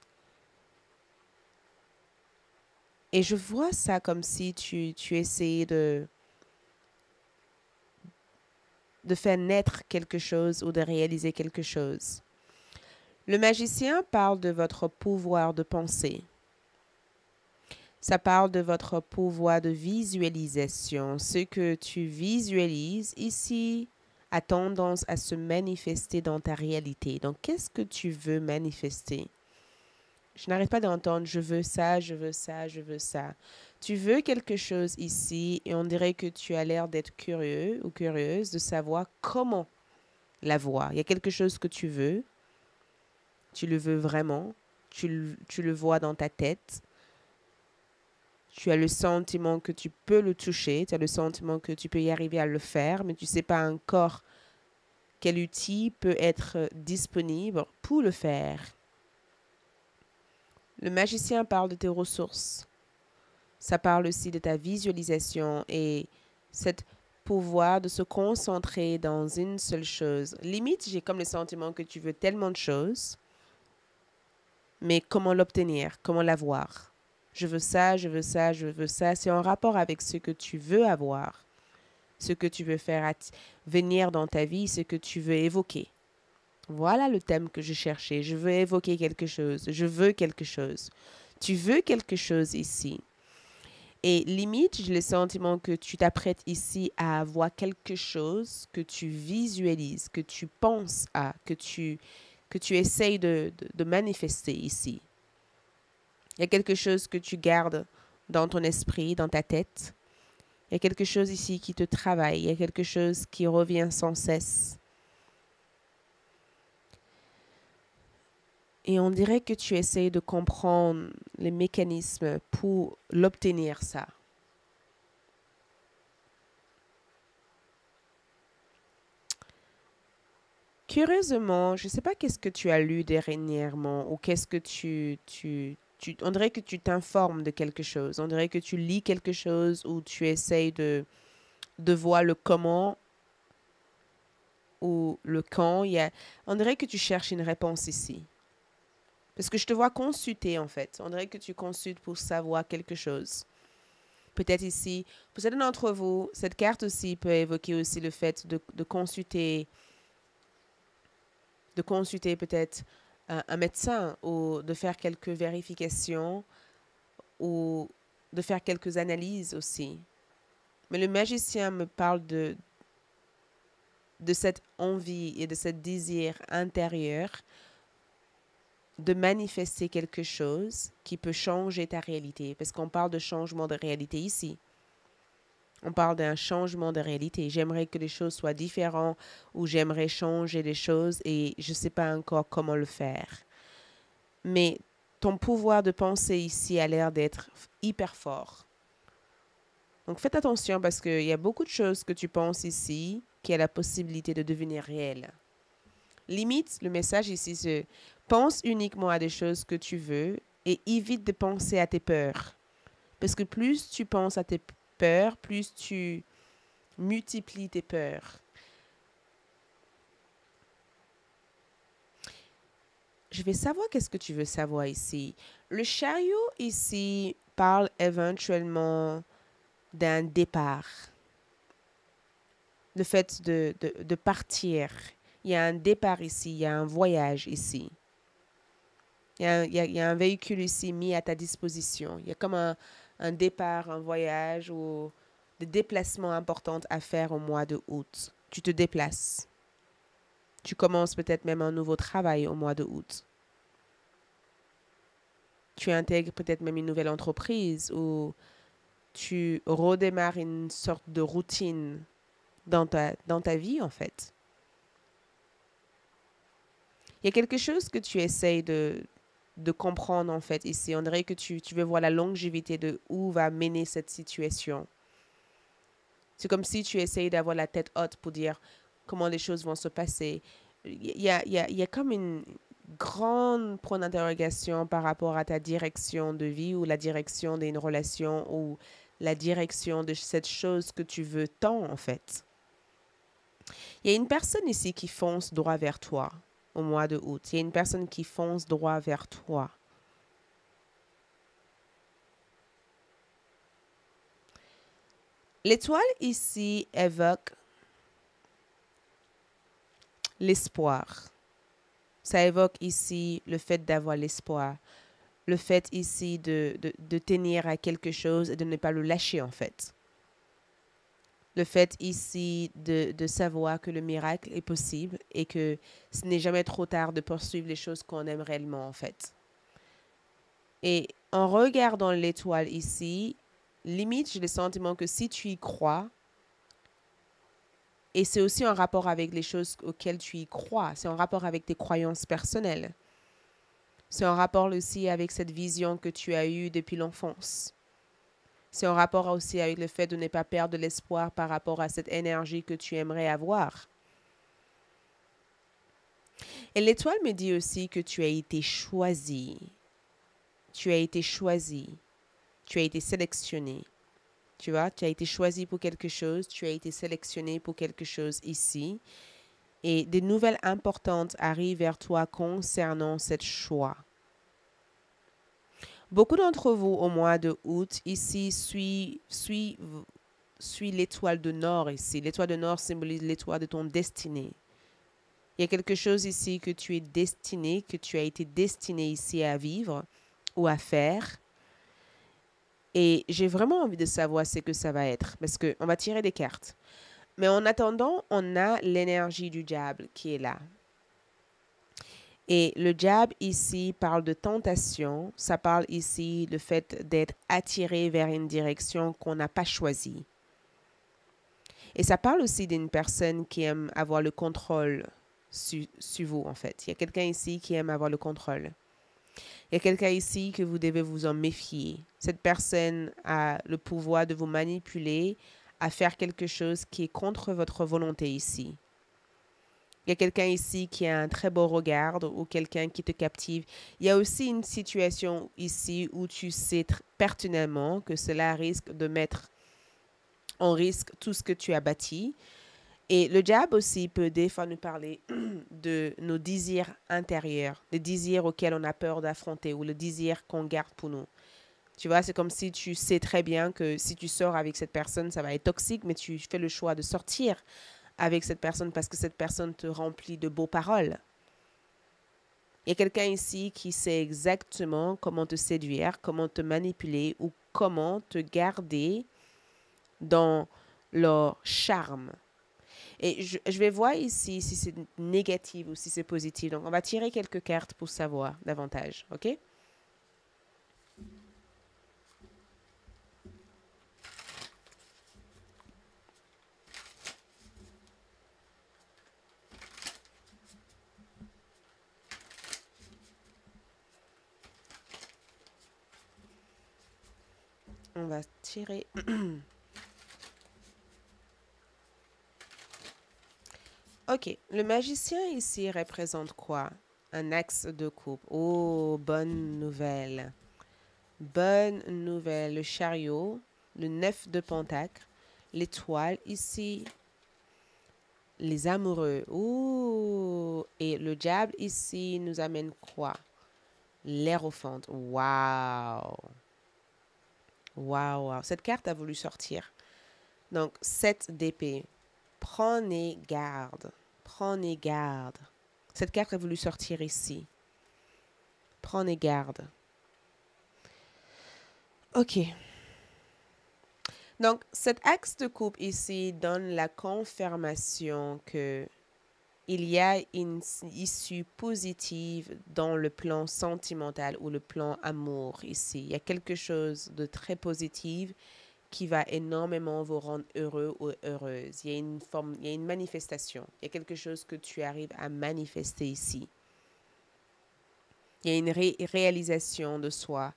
Et je vois ça comme si tu essayais de faire naître quelque chose ou de réaliser quelque chose. Le magicien parle de votre pouvoir de penser. Ça parle de votre pouvoir de visualisation. Ce que tu visualises ici a tendance à se manifester dans ta réalité. Donc, qu'est-ce que tu veux manifester? Je n'arrête pas d'entendre je veux ça, je veux ça, je veux ça. Tu veux quelque chose ici et on dirait que tu as l'air d'être curieux ou curieuse de savoir comment l'avoir. Il y a quelque chose que tu veux le veux vraiment, tu le vois dans ta tête, tu as le sentiment que tu peux le toucher, tu as le sentiment que tu peux y arriver à le faire, mais tu ne sais pas encore quel outil peut être disponible pour le faire. Le magicien parle de tes ressources. Ça parle aussi de ta visualisation et cet pouvoir de se concentrer dans une seule chose. Limite, j'ai comme le sentiment que tu veux tellement de choses, mais comment l'obtenir, comment l'avoir. Je veux ça, je veux ça, je veux ça. C'est en rapport avec ce que tu veux avoir, ce que tu veux faire venir dans ta vie, ce que tu veux évoquer. Voilà le thème que je cherchais. Je veux évoquer quelque chose. Je veux quelque chose. Tu veux quelque chose ici. Et limite, j'ai le sentiment que tu t'apprêtes ici à avoir quelque chose que tu visualises, que tu penses à, que tu essayes de manifester ici. Il y a quelque chose que tu gardes dans ton esprit, dans ta tête. Il y a quelque chose ici qui te travaille. Il y a quelque chose qui revient sans cesse. Et on dirait que tu essayes de comprendre les mécanismes pour l'obtenir, ça. Curieusement, je ne sais pas qu'est-ce que tu as lu dernièrement ou qu'est-ce que on dirait que tu t'informes de quelque chose. On dirait que tu lis quelque chose ou tu essayes de voir le comment ou le quand. On dirait que tu cherches une réponse ici. Parce que je te vois consulter, en fait. On dirait que tu consultes pour savoir quelque chose. Peut-être ici, pour certains d'entre vous, cette carte aussi peut évoquer aussi le fait de consulter peut-être un médecin ou de faire quelques vérifications ou de faire quelques analyses aussi. Mais le magicien me parle de cette envie et de ce désir intérieur de manifester quelque chose qui peut changer ta réalité. Parce qu'on parle de changement de réalité ici. On parle d'un changement de réalité. J'aimerais que les choses soient différentes ou j'aimerais changer les choses et je ne sais pas encore comment le faire. Mais ton pouvoir de penser ici a l'air d'être hyper fort. Donc faites attention parce qu'il y a beaucoup de choses que tu penses ici qui a la possibilité de devenir réelles. Limite, le message ici, c'est pense uniquement à des choses que tu veux et évite de penser à tes peurs. Parce que plus tu penses à tes peurs, plus tu multiplies tes peurs. Je vais savoir qu'est-ce que tu veux savoir ici. Le chariot ici parle éventuellement d'un départ. Le fait de partir. Il y a un départ ici, il y a un voyage ici. Il y a un véhicule ici mis à ta disposition. Il y a comme un départ, un voyage ou des déplacements importants à faire au mois de août. Tu te déplaces. Tu commences peut-être même un nouveau travail au mois de août. Tu intègres peut-être même une nouvelle entreprise ou tu redémarres une sorte de routine dans ta vie, en fait. Il y a quelque chose que tu essayes de comprendre en fait ici. On dirait que tu veux voir la longévité de où va mener cette situation. C'est comme si tu essayes d'avoir la tête haute pour dire comment les choses vont se passer. Il y a comme une grande point d'interrogation par rapport à ta direction de vie ou la direction d'une relation ou la direction de cette chose que tu veux tant en fait. Il y a une personne ici qui fonce droit vers toi au mois de août. Il y a une personne qui fonce droit vers toi. L'étoile ici évoque l'espoir. Ça évoque ici le fait d'avoir l'espoir. Le fait ici de tenir à quelque chose et de ne pas le lâcher en fait. Le fait ici de savoir que le miracle est possible et que ce n'est jamais trop tard de poursuivre les choses qu'on aime réellement en fait. Et en regardant l'étoile ici, limite, j'ai le sentiment que si tu y crois, et c'est aussi en rapport avec les choses auxquelles tu y crois, c'est en rapport avec tes croyances personnelles. C'est en rapport aussi avec cette vision que tu as eue depuis l'enfance. C'est en rapport aussi avec le fait de ne pas perdre de l'espoir par rapport à cette énergie que tu aimerais avoir. Et l'étoile me dit aussi que tu as été choisi. Tu as été choisi. Tu as été sélectionné. Tu vois, tu as été choisi pour quelque chose, tu as été sélectionné pour quelque chose ici. Et des nouvelles importantes arrivent vers toi concernant cette choix. Beaucoup d'entre vous au mois de août ici suit l'étoile de Nord ici. L'étoile de Nord symbolise l'étoile de ton destinée. Il y a quelque chose ici que tu es destiné, que tu as été destiné ici à vivre ou à faire. Et j'ai vraiment envie de savoir ce que ça va être parce qu'on va tirer des cartes. Mais en attendant, on a l'énergie du diable qui est là. Et le diable ici parle de tentation. Ça parle ici le fait d'être attiré vers une direction qu'on n'a pas choisie. Et ça parle aussi d'une personne qui aime avoir le contrôle sur vous, en fait. Il y a quelqu'un ici qui aime avoir le contrôle. Il y a quelqu'un ici que vous devez vous en méfier. Cette personne a le pouvoir de vous manipuler à faire quelque chose qui est contre votre volonté ici. Il y a quelqu'un ici qui a un très beau regard ou quelqu'un qui te captive. Il y a aussi une situation ici où tu sais pertinemment que cela risque de mettre en risque tout ce que tu as bâti. Et le diable aussi peut des fois nous parler de nos désirs intérieurs, des désirs auxquels on a peur d'affronter ou le désir qu'on garde pour nous. Tu vois, c'est comme si tu sais très bien que si tu sors avec cette personne, ça va être toxique, mais tu fais le choix de sortir avec cette personne parce que cette personne te remplit de beaux paroles. Il y a quelqu'un ici qui sait exactement comment te séduire, comment te manipuler ou comment te garder dans leur charme. Et je vais voir ici si c'est négatif ou si c'est positif. Donc, on va tirer quelques cartes pour savoir davantage. OK? On va tirer. OK. Le magicien ici représente quoi? Un axe de coupe. Oh, bonne nouvelle. Bonne nouvelle. Le chariot, le 9 de pentacle, l'étoile ici, les amoureux. Oh, et le diable ici nous amène quoi? L'Hérophante. Waouh. Waouh, wow. Cette carte a voulu sortir. Donc, 7 d'épée. Prenez garde. Prenez garde. Cette carte a voulu sortir ici. Prenez garde. OK. Donc, cet axe de coupe ici donne la confirmation que il y a une issue positive dans le plan sentimental ou le plan amour ici. Il y a quelque chose de très positif qui va énormément vous rendre heureux ou heureuse. Il y a une forme, il y a une manifestation. Il y a quelque chose que tu arrives à manifester ici. Il y a une réalisation de soi.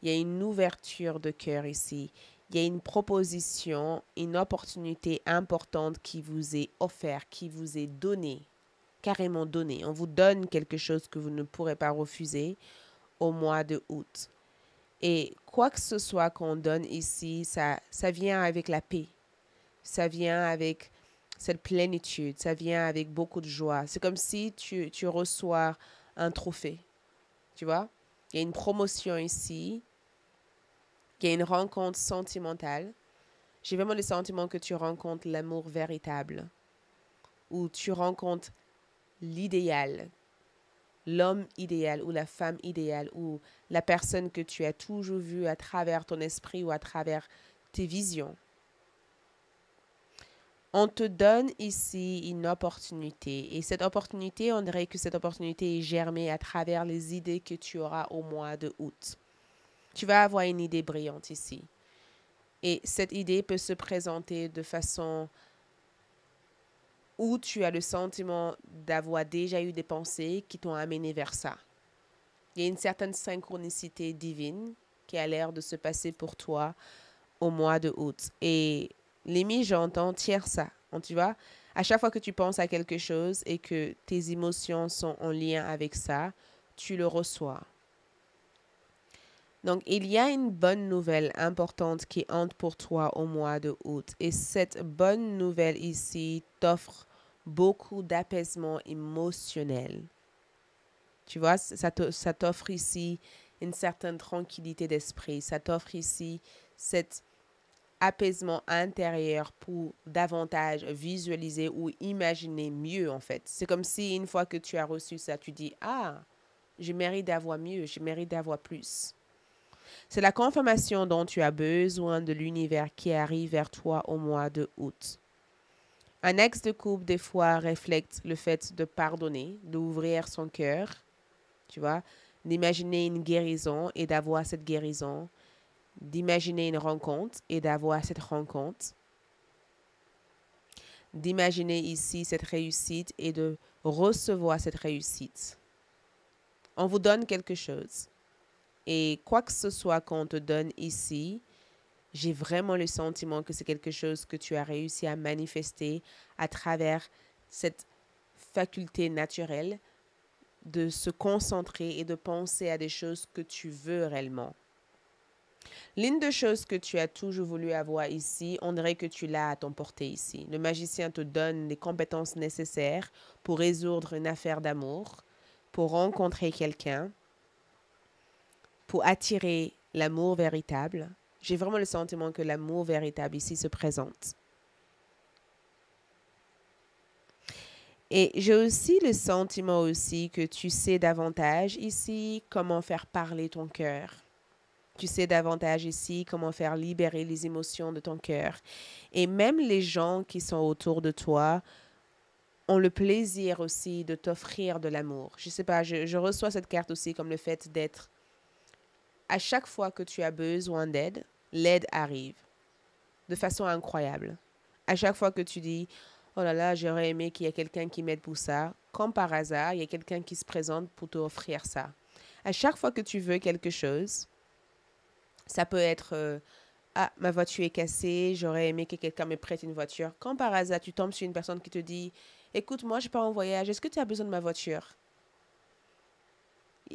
Il y a une ouverture de cœur ici. Il y a une proposition, une opportunité importante qui vous est offerte, qui vous est donnée, carrément donnée. On vous donne quelque chose que vous ne pourrez pas refuser au mois de août. Et quoi que ce soit qu'on donne ici, ça vient avec la paix. Ça vient avec cette plénitude. Ça vient avec beaucoup de joie. C'est comme si tu reçois un trophée. Tu vois? Il y a une promotion ici. Il y a une rencontre sentimentale. J'ai vraiment le sentiment que tu rencontres l'amour véritable. Ou tu rencontres l'idéal. L'homme idéal ou la femme idéale ou la personne que tu as toujours vue à travers ton esprit ou à travers tes visions. On te donne ici une opportunité et cette opportunité, on dirait que cette opportunité est germée à travers les idées que tu auras au mois de août. Tu vas avoir une idée brillante ici et cette idée peut se présenter de façon où tu as le sentiment d'avoir déjà eu des pensées qui t'ont amené vers ça. Il y a une certaine synchronicité divine qui a l'air de se passer pour toi au mois de août. Et Lémi, j'entends, tiens ça. Tu vois, à chaque fois que tu penses à quelque chose et que tes émotions sont en lien avec ça, tu le reçois. Donc, il y a une bonne nouvelle importante qui entre pour toi au mois de août. Et cette bonne nouvelle ici t'offre beaucoup d'apaisement émotionnel. Tu vois, ça t'offre ici une certaine tranquillité d'esprit. Ça t'offre ici cet apaisement intérieur pour davantage visualiser ou imaginer mieux, en fait. C'est comme si une fois que tu as reçu ça, tu dis, ah, je mérite d'avoir mieux, je mérite d'avoir plus. C'est la confirmation dont tu as besoin de l'univers qui arrive vers toi au mois de août. Un ex de couple, des fois, reflète le fait de pardonner, d'ouvrir son cœur, tu vois, d'imaginer une guérison et d'avoir cette guérison, d'imaginer une rencontre et d'avoir cette rencontre, d'imaginer ici cette réussite et de recevoir cette réussite. On vous donne quelque chose. Et quoi que ce soit qu'on te donne ici, j'ai vraiment le sentiment que c'est quelque chose que tu as réussi à manifester à travers cette faculté naturelle de se concentrer et de penser à des choses que tu veux réellement. L'une des choses que tu as toujours voulu avoir ici, on dirait que tu l'as à ton portée ici. Le magicien te donne les compétences nécessaires pour résoudre une affaire d'amour, pour rencontrer quelqu'un, pour attirer l'amour véritable. J'ai vraiment le sentiment que l'amour véritable ici se présente. Et j'ai aussi le sentiment aussi que tu sais davantage ici comment faire parler ton cœur. Tu sais davantage ici comment faire libérer les émotions de ton cœur. Et même les gens qui sont autour de toi ont le plaisir aussi de t'offrir de l'amour. Je sais pas, je reçois cette carte aussi comme le fait d'être... À chaque fois que tu as besoin d'aide, l'aide arrive de façon incroyable. À chaque fois que tu dis, oh là là, j'aurais aimé qu'il y ait quelqu'un qui m'aide pour ça, comme par hasard, il y a quelqu'un qui se présente pour t'offrir ça. À chaque fois que tu veux quelque chose, ça peut être ah, ma voiture est cassée, j'aurais aimé que quelqu'un me prête une voiture. Quand par hasard, tu tombes sur une personne qui te dit, écoute, moi, je pars en voyage, est-ce que tu as besoin de ma voiture?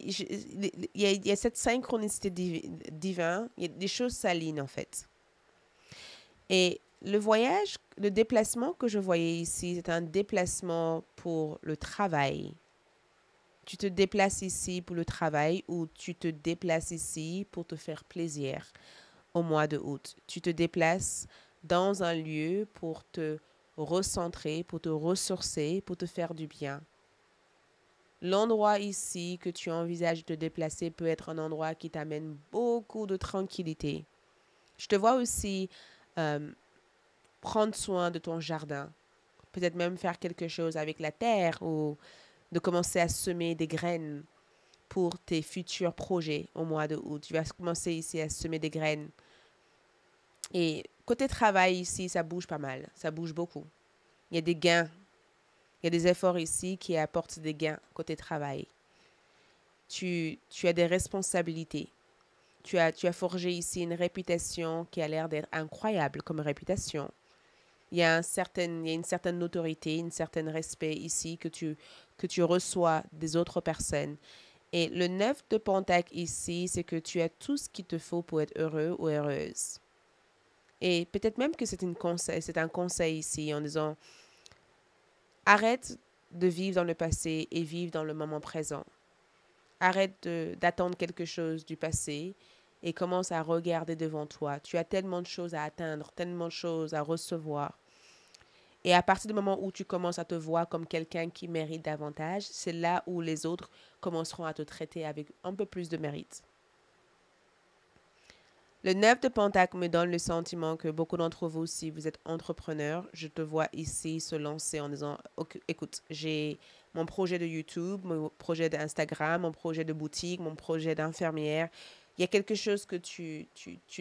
Il y a cette synchronicité divine, il y a des choses s'alignent en fait. Et le voyage, le déplacement que je voyais ici, c'est un déplacement pour le travail. Tu te déplaces ici pour le travail ou tu te déplaces ici pour te faire plaisir au mois de août. Tu te déplaces dans un lieu pour te recentrer, pour te ressourcer, pour te faire du bien. L'endroit ici que tu envisages de te déplacer peut être un endroit qui t'amène beaucoup de tranquillité. Je te vois aussi prendre soin de ton jardin. Peut-être même faire quelque chose avec la terre ou de commencer à semer des graines pour tes futurs projets au mois de août. Tu vas commencer ici à semer des graines. Et côté travail ici, ça bouge pas mal. Ça bouge beaucoup. Il y a des gains. Il y a des efforts ici qui apportent des gains côté travail. tu as des responsabilités. Tu as forgé ici une réputation qui a l'air d'être incroyable comme réputation. Il y a une certaine autorité, un certain respect ici que tu reçois des autres personnes. Et le 9 de Pentacle ici, c'est que tu as tout ce qu'il te faut pour être heureux ou heureuse. Et peut-être même que c'est un conseil ici en disant, arrête de vivre dans le passé et vive dans le moment présent. Arrête d'attendre quelque chose du passé et commence à regarder devant toi. Tu as tellement de choses à atteindre, tellement de choses à recevoir. Et à partir du moment où tu commences à te voir comme quelqu'un qui mérite davantage, c'est là où les autres commenceront à te traiter avec un peu plus de mérite. Le 9 de Pentacle me donne le sentiment que beaucoup d'entre vous, si vous êtes entrepreneur, je te vois ici se lancer en disant, ok, écoute, j'ai mon projet de YouTube, mon projet d'Instagram, mon projet de boutique, mon projet d'infirmière. Il y a quelque chose que tu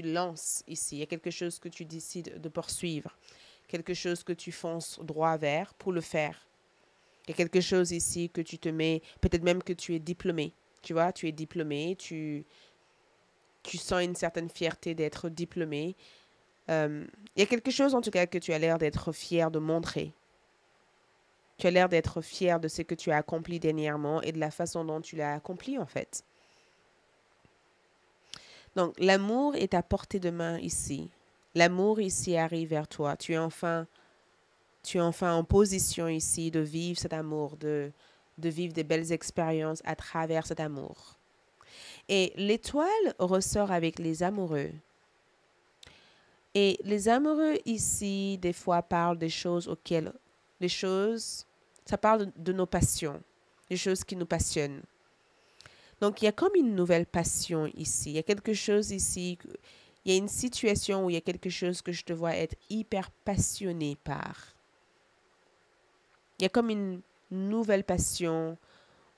lances ici, il y a quelque chose que tu décides de poursuivre, quelque chose que tu fonces droit vers pour le faire. Il y a quelque chose ici que tu te mets, peut-être même que tu es diplômé. Tu vois, tu es diplômé, tu sens une certaine fierté d'être diplômé. Il y a quelque chose en tout cas que tu as l'air d'être fier de montrer. Tu as l'air d'être fier de ce que tu as accompli dernièrement et de la façon dont tu l'as accompli en fait. Donc l'amour est à portée de main ici. L'amour ici arrive vers toi. Tu es enfin en position ici de vivre cet amour, de vivre des belles expériences à travers cet amour. Et l'étoile ressort avec les amoureux. Et les amoureux ici, des fois, parlent des choses auxquelles... Les choses, ça parle de nos passions, des choses qui nous passionnent. Donc, il y a comme une nouvelle passion ici. Il y a quelque chose ici, il y a une situation où il y a quelque chose que je te vois être hyper passionné par. Il y a comme une nouvelle passion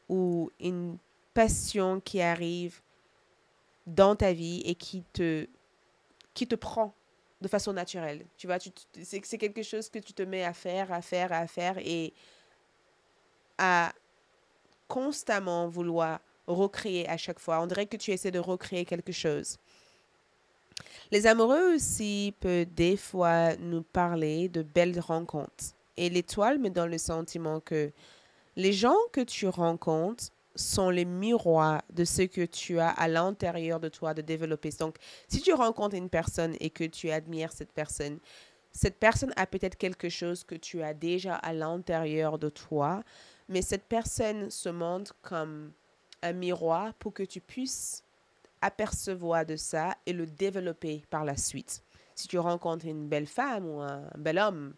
ou une passion qui arrive dans ta vie et qui te prend de façon naturelle. Tu vois, c'est quelque chose que tu te mets à faire et à constamment vouloir recréer à chaque fois. On dirait que tu essaies de recréer quelque chose. Les amoureux aussi peuvent des fois nous parler de belles rencontres. Et l'étoile me donne le sentiment que les gens que tu rencontres sont les miroirs de ce que tu as à l'intérieur de toi de développer. Donc, si tu rencontres une personne et que tu admires cette personne a peut-être quelque chose que tu as déjà à l'intérieur de toi, mais cette personne se montre comme un miroir pour que tu puisses apercevoir de ça et le développer par la suite. Si tu rencontres une belle femme ou un bel homme,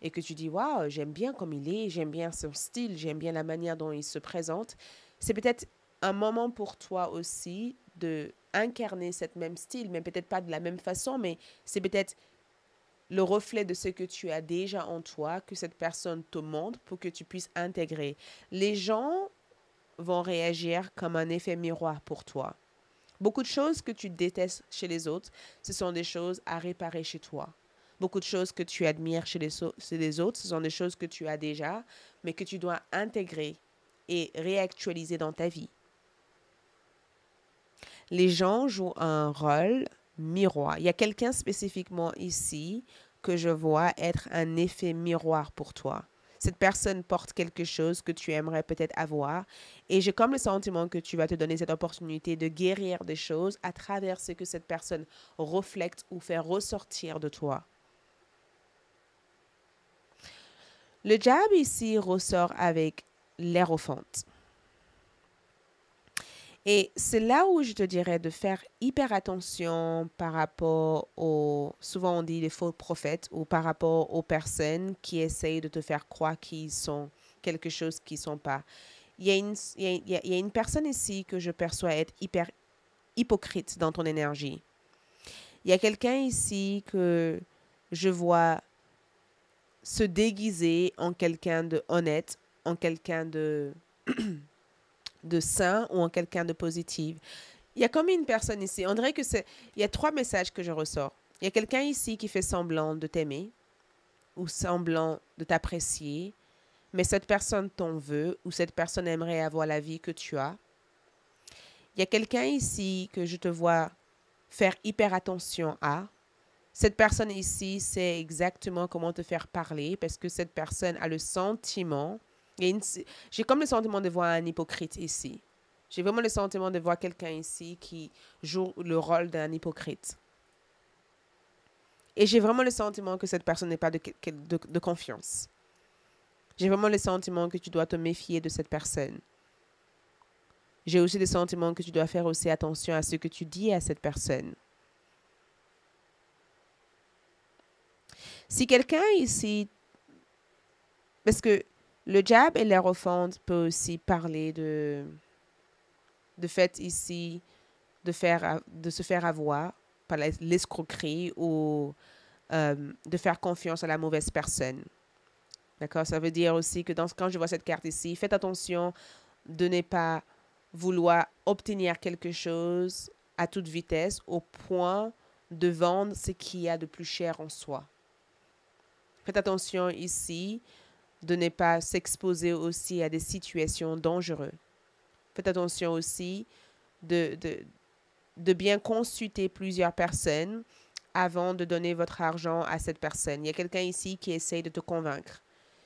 et que tu dis, waouh, j'aime bien comme il est, j'aime bien son style, j'aime bien la manière dont il se présente, c'est peut-être un moment pour toi aussi de incarner cette même style, mais peut-être pas de la même façon, mais c'est peut-être le reflet de ce que tu as déjà en toi, que cette personne te montre pour que tu puisses intégrer. Les gens vont réagir comme un effet miroir pour toi. Beaucoup de choses que tu détestes chez les autres, ce sont des choses à réparer chez toi. Beaucoup de choses que tu admires chez les autres, ce sont des choses que tu as déjà, mais que tu dois intégrer et réactualiser dans ta vie. Les gens jouent un rôle miroir. Il y a quelqu'un spécifiquement ici que je vois être un effet miroir pour toi. Cette personne porte quelque chose que tu aimerais peut-être avoir et j'ai comme le sentiment que tu vas te donner cette opportunité de guérir des choses à travers ce que cette personne reflète ou fait ressortir de toi. Le diable ici ressort avec l'Hiérophante. Et c'est là où je te dirais de faire hyper attention par rapport souvent on dit les faux prophètes, ou par rapport aux personnes qui essayent de te faire croire qu'ils sont quelque chose qu'ils ne sont pas. Il y a une personne ici que je perçois être hyper hypocrite dans ton énergie. Il y a quelqu'un ici que je vois se déguiser en quelqu'un de honnête, en quelqu'un de sain ou en quelqu'un de positif. Il y a comme une personne ici, on dirait que il y a 3 messages que je ressors. Il y a quelqu'un ici qui fait semblant de t'aimer ou semblant de t'apprécier, mais cette personne t'en veut ou cette personne aimerait avoir la vie que tu as. Il y a quelqu'un ici que je te vois faire hyper attention à. Cette personne ici sait exactement comment te faire parler parce que cette personne a le sentiment. J'ai comme le sentiment de voir un hypocrite ici. J'ai vraiment le sentiment de voir quelqu'un ici qui joue le rôle d'un hypocrite. Et j'ai vraiment le sentiment que cette personne n'est pas de confiance. J'ai vraiment le sentiment que tu dois te méfier de cette personne. J'ai aussi le sentiment que tu dois faire aussi attention à ce que tu dis à cette personne. Si quelqu'un ici, parce que le diable et l'Hiérophante peut aussi parler de fait ici de se faire avoir par l'escroquerie ou de faire confiance à la mauvaise personne. D'accord? Ça veut dire aussi que quand je vois cette carte ici, faites attention de ne pas vouloir obtenir quelque chose à toute vitesse au point de vendre ce qu'il y a de plus cher en soi. Faites attention ici de ne pas s'exposer aussi à des situations dangereuses. Faites attention aussi de bien consulter plusieurs personnes avant de donner votre argent à cette personne. Il y a quelqu'un ici qui essaye de te convaincre.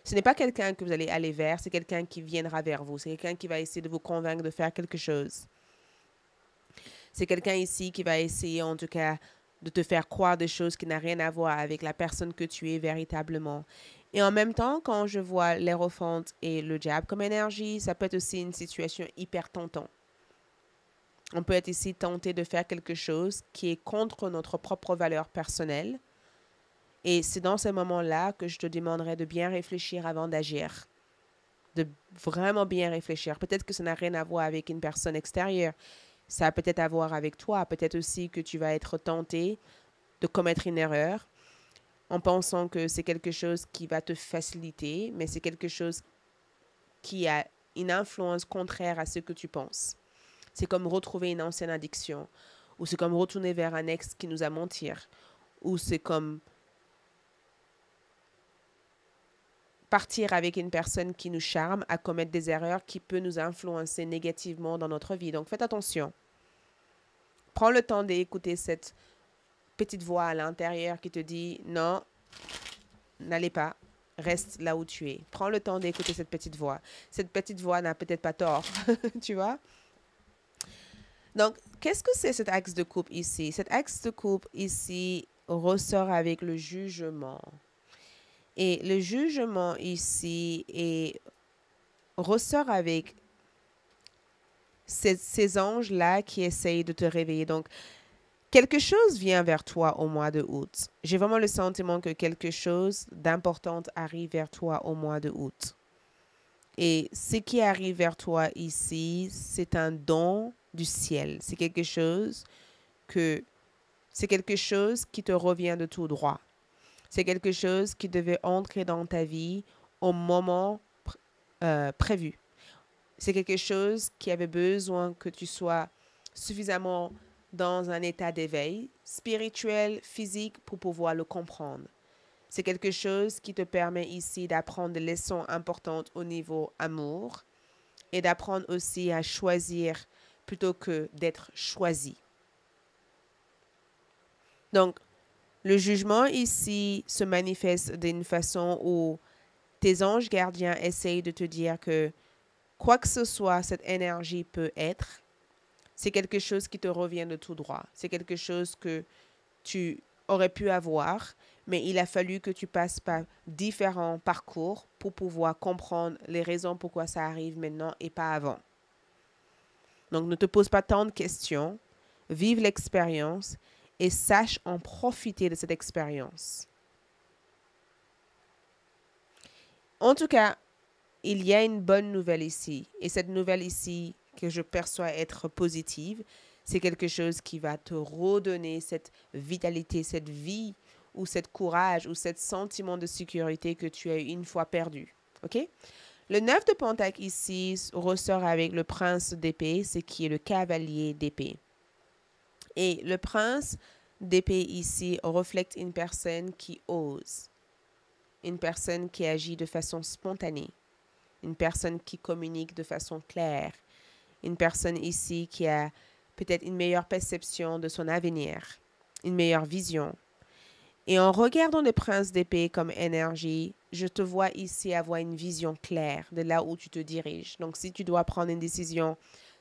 Ce n'est pas quelqu'un que vous allez aller vers, c'est quelqu'un qui viendra vers vous. C'est quelqu'un qui va essayer de vous convaincre de faire quelque chose. C'est quelqu'un ici qui va essayer en tout cas de te faire croire des choses qui n'ont rien à voir avec la personne que tu es véritablement. Et en même temps, quand je vois l'Hiérophante et le diable comme énergie, ça peut être aussi une situation hyper tentante. On peut être ici tenté de faire quelque chose qui est contre notre propre valeur personnelle. Et c'est dans ces moments-là que je te demanderai de bien réfléchir avant d'agir. De vraiment bien réfléchir. Peut-être que ça n'a rien à voir avec une personne extérieure. Ça a peut-être à voir avec toi. Peut-être aussi que tu vas être tenté de commettre une erreur en pensant que c'est quelque chose qui va te faciliter, mais c'est quelque chose qui a une influence contraire à ce que tu penses. C'est comme retrouver une ancienne addiction, ou c'est comme retourner vers un ex qui nous a menti, ou c'est comme partir avec une personne qui nous charme à commettre des erreurs qui peuvent nous influencer négativement dans notre vie. Donc faites attention. Prends le temps d'écouter cette petite voix à l'intérieur qui te dit non, n'allez pas, reste là où tu es. Prends le temps d'écouter cette petite voix. Cette petite voix n'a peut-être pas tort, tu vois. Donc, qu'est-ce que c'est cet axe de coupe ici? Cet axe de coupe ici ressort avec le jugement. Et le jugement ici ressort avec ces anges-là qui essayent de te réveiller. Donc, quelque chose vient vers toi au mois de août. J'ai vraiment le sentiment que quelque chose d'important arrive vers toi au mois de août. Et ce qui arrive vers toi ici, c'est un don du ciel. C'est quelque chose qui te revient de tout droit. C'est quelque chose qui devait entrer dans ta vie au moment prévu. C'est quelque chose qui avait besoin que tu sois suffisamment dans un état d'éveil spirituel, physique pour pouvoir le comprendre. C'est quelque chose qui te permet ici d'apprendre des leçons importantes au niveau amour et d'apprendre aussi à choisir plutôt que d'être choisi. Donc, le jugement ici se manifeste d'une façon où tes anges gardiens essayent de te dire que quoi que ce soit cette énergie peut être, c'est quelque chose qui te revient de tout droit. C'est quelque chose que tu aurais pu avoir, mais il a fallu que tu passes par différents parcours pour pouvoir comprendre les raisons pourquoi ça arrive maintenant et pas avant. Donc, ne te pose pas tant de questions, vive l'expérience et sache en profiter de cette expérience. En tout cas, il y a une bonne nouvelle ici. Et cette nouvelle ici, que je perçois être positive, c'est quelque chose qui va te redonner cette vitalité, cette vie, ou cette courage, ou cet sentiment de sécurité que tu as une fois perdu. OK? Le 9 de Pentacle ici ressort avec le prince d'épée, ce qui est le cavalier d'épée. Et le prince d'épée ici reflète une personne qui ose, une personne qui agit de façon spontanée, une personne qui communique de façon claire, une personne ici qui a peut-être une meilleure perception de son avenir, une meilleure vision. Et en regardant le prince d'épée comme énergie, je te vois ici avoir une vision claire de là où tu te diriges. Donc, si tu dois prendre une décision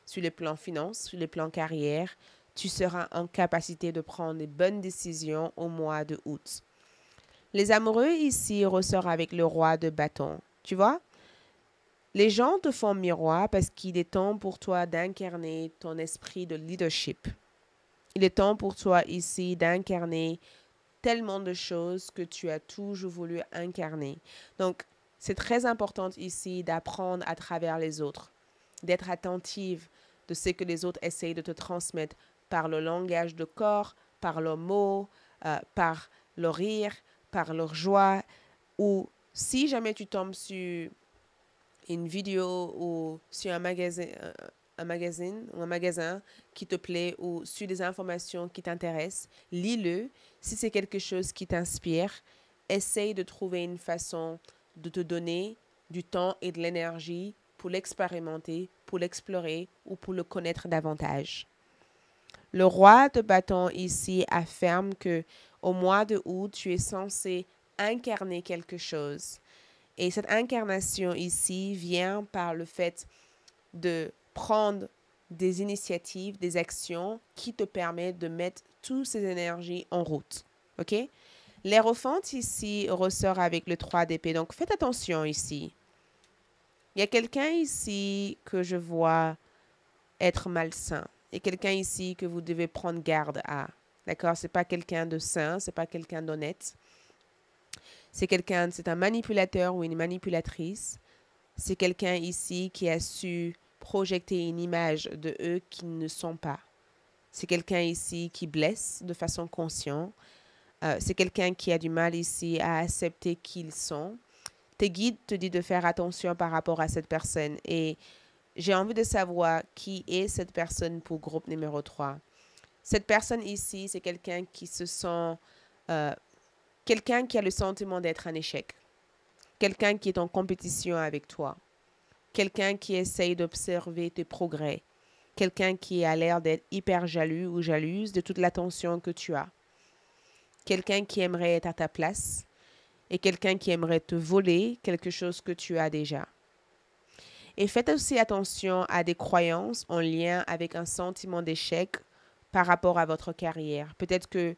sur le plan finance, sur le plan carrière, tu seras en capacité de prendre les bonnes décisions au mois de août. Les amoureux ici ressortent avec le roi de bâton. Tu vois? Les gens te font miroir parce qu'il est temps pour toi d'incarner ton esprit de leadership. Il est temps pour toi ici d'incarner tellement de choses que tu as toujours voulu incarner. Donc, c'est très important ici d'apprendre à travers les autres, d'être attentive de ce que les autres essayent de te transmettre par le langage de corps, par leurs mots, par leur rire, par leur joie. Ou si jamais tu tombes sur une vidéo ou sur un magasin qui te plaît ou sur des informations qui t'intéressent, lis-le. Si c'est quelque chose qui t'inspire, essaye de trouver une façon de te donner du temps et de l'énergie pour l'expérimenter, pour l'explorer ou pour le connaître davantage. Le roi de bâton ici affirme que au mois de août, tu es censé incarner quelque chose. Et cette incarnation ici vient par le fait de prendre des initiatives, des actions qui te permettent de mettre toutes ces énergies en route. OK? L'Hiérophant ici ressort avec le 3 d'épée. Donc, faites attention ici. Il y a quelqu'un ici que je vois être malsain. Il y a quelqu'un ici que vous devez prendre garde à. D'accord? C'est pas quelqu'un de sain, c'est pas quelqu'un d'honnête. C'est un manipulateur ou une manipulatrice. C'est quelqu'un ici qui a su projeter une image de eux qui ne sont pas. C'est quelqu'un ici qui blesse de façon consciente. C'est quelqu'un qui a du mal ici à accepter qui ils sont. Tes guides te disent de faire attention par rapport à cette personne. Et j'ai envie de savoir qui est cette personne pour groupe numéro 3. Cette personne ici, c'est quelqu'un qui se sent... quelqu'un qui a le sentiment d'être un échec. Quelqu'un qui est en compétition avec toi. Quelqu'un qui essaye d'observer tes progrès. Quelqu'un qui a l'air d'être hyper jaloux ou jalouse de toute l'attention que tu as. Quelqu'un qui aimerait être à ta place et quelqu'un qui aimerait te voler quelque chose que tu as déjà. Et faites aussi attention à des croyances en lien avec un sentiment d'échec par rapport à votre carrière. Peut-être que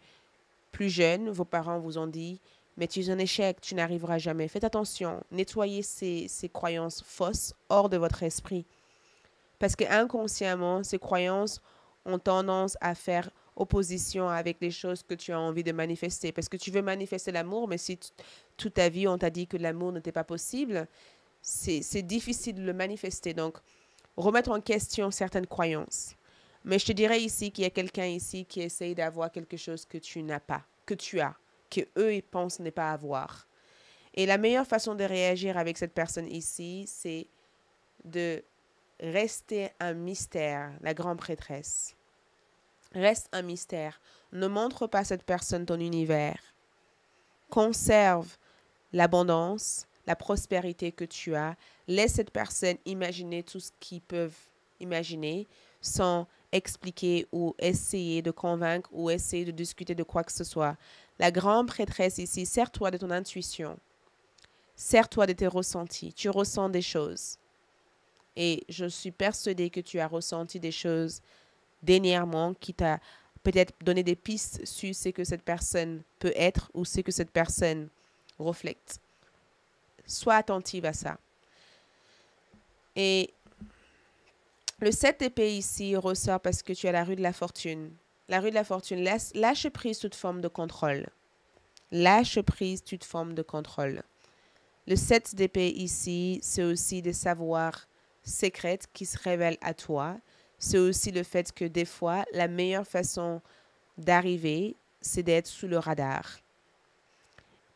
plus jeune, vos parents vous ont dit « mais tu es un échec, tu n'arriveras jamais ». Faites attention, nettoyez ces croyances fausses hors de votre esprit. Parce que inconsciemment, ces croyances ont tendance à faire opposition avec les choses que tu as envie de manifester. Parce que tu veux manifester l'amour, mais si toute ta vie, on t'a dit que l'amour n'était pas possible, c'est difficile de le manifester. Donc, remettre en question certaines croyances. Mais je te dirais ici qu'il y a quelqu'un ici qui essaye d'avoir quelque chose que tu n'as pas, que tu as, que eux ils pensent ne pas avoir. Et la meilleure façon de réagir avec cette personne ici, c'est de rester un mystère, la grande prêtresse. Reste un mystère. Ne montre pas à cette personne ton univers. Conserve l'abondance, la prospérité que tu as. Laisse cette personne imaginer tout ce qu'ils peuvent imaginer sans expliquer ou essayer de convaincre ou essayer de discuter de quoi que ce soit. La grande prêtresse ici, sers-toi de ton intuition. Sers-toi de tes ressentis. Tu ressens des choses. Et je suis persuadée que tu as ressenti des choses dernièrement qui t'a peut-être donné des pistes sur ce que cette personne peut être ou ce que cette personne reflète. Sois attentive à ça. Et le 7 d'épée ici ressort parce que tu as la rue de la fortune. La rue de la fortune, lâche prise toute forme de contrôle. Lâche prise toute forme de contrôle. Le 7 d'épée ici, c'est aussi des savoirs secrets qui se révèlent à toi. C'est aussi le fait que des fois, la meilleure façon d'arriver, c'est d'être sous le radar.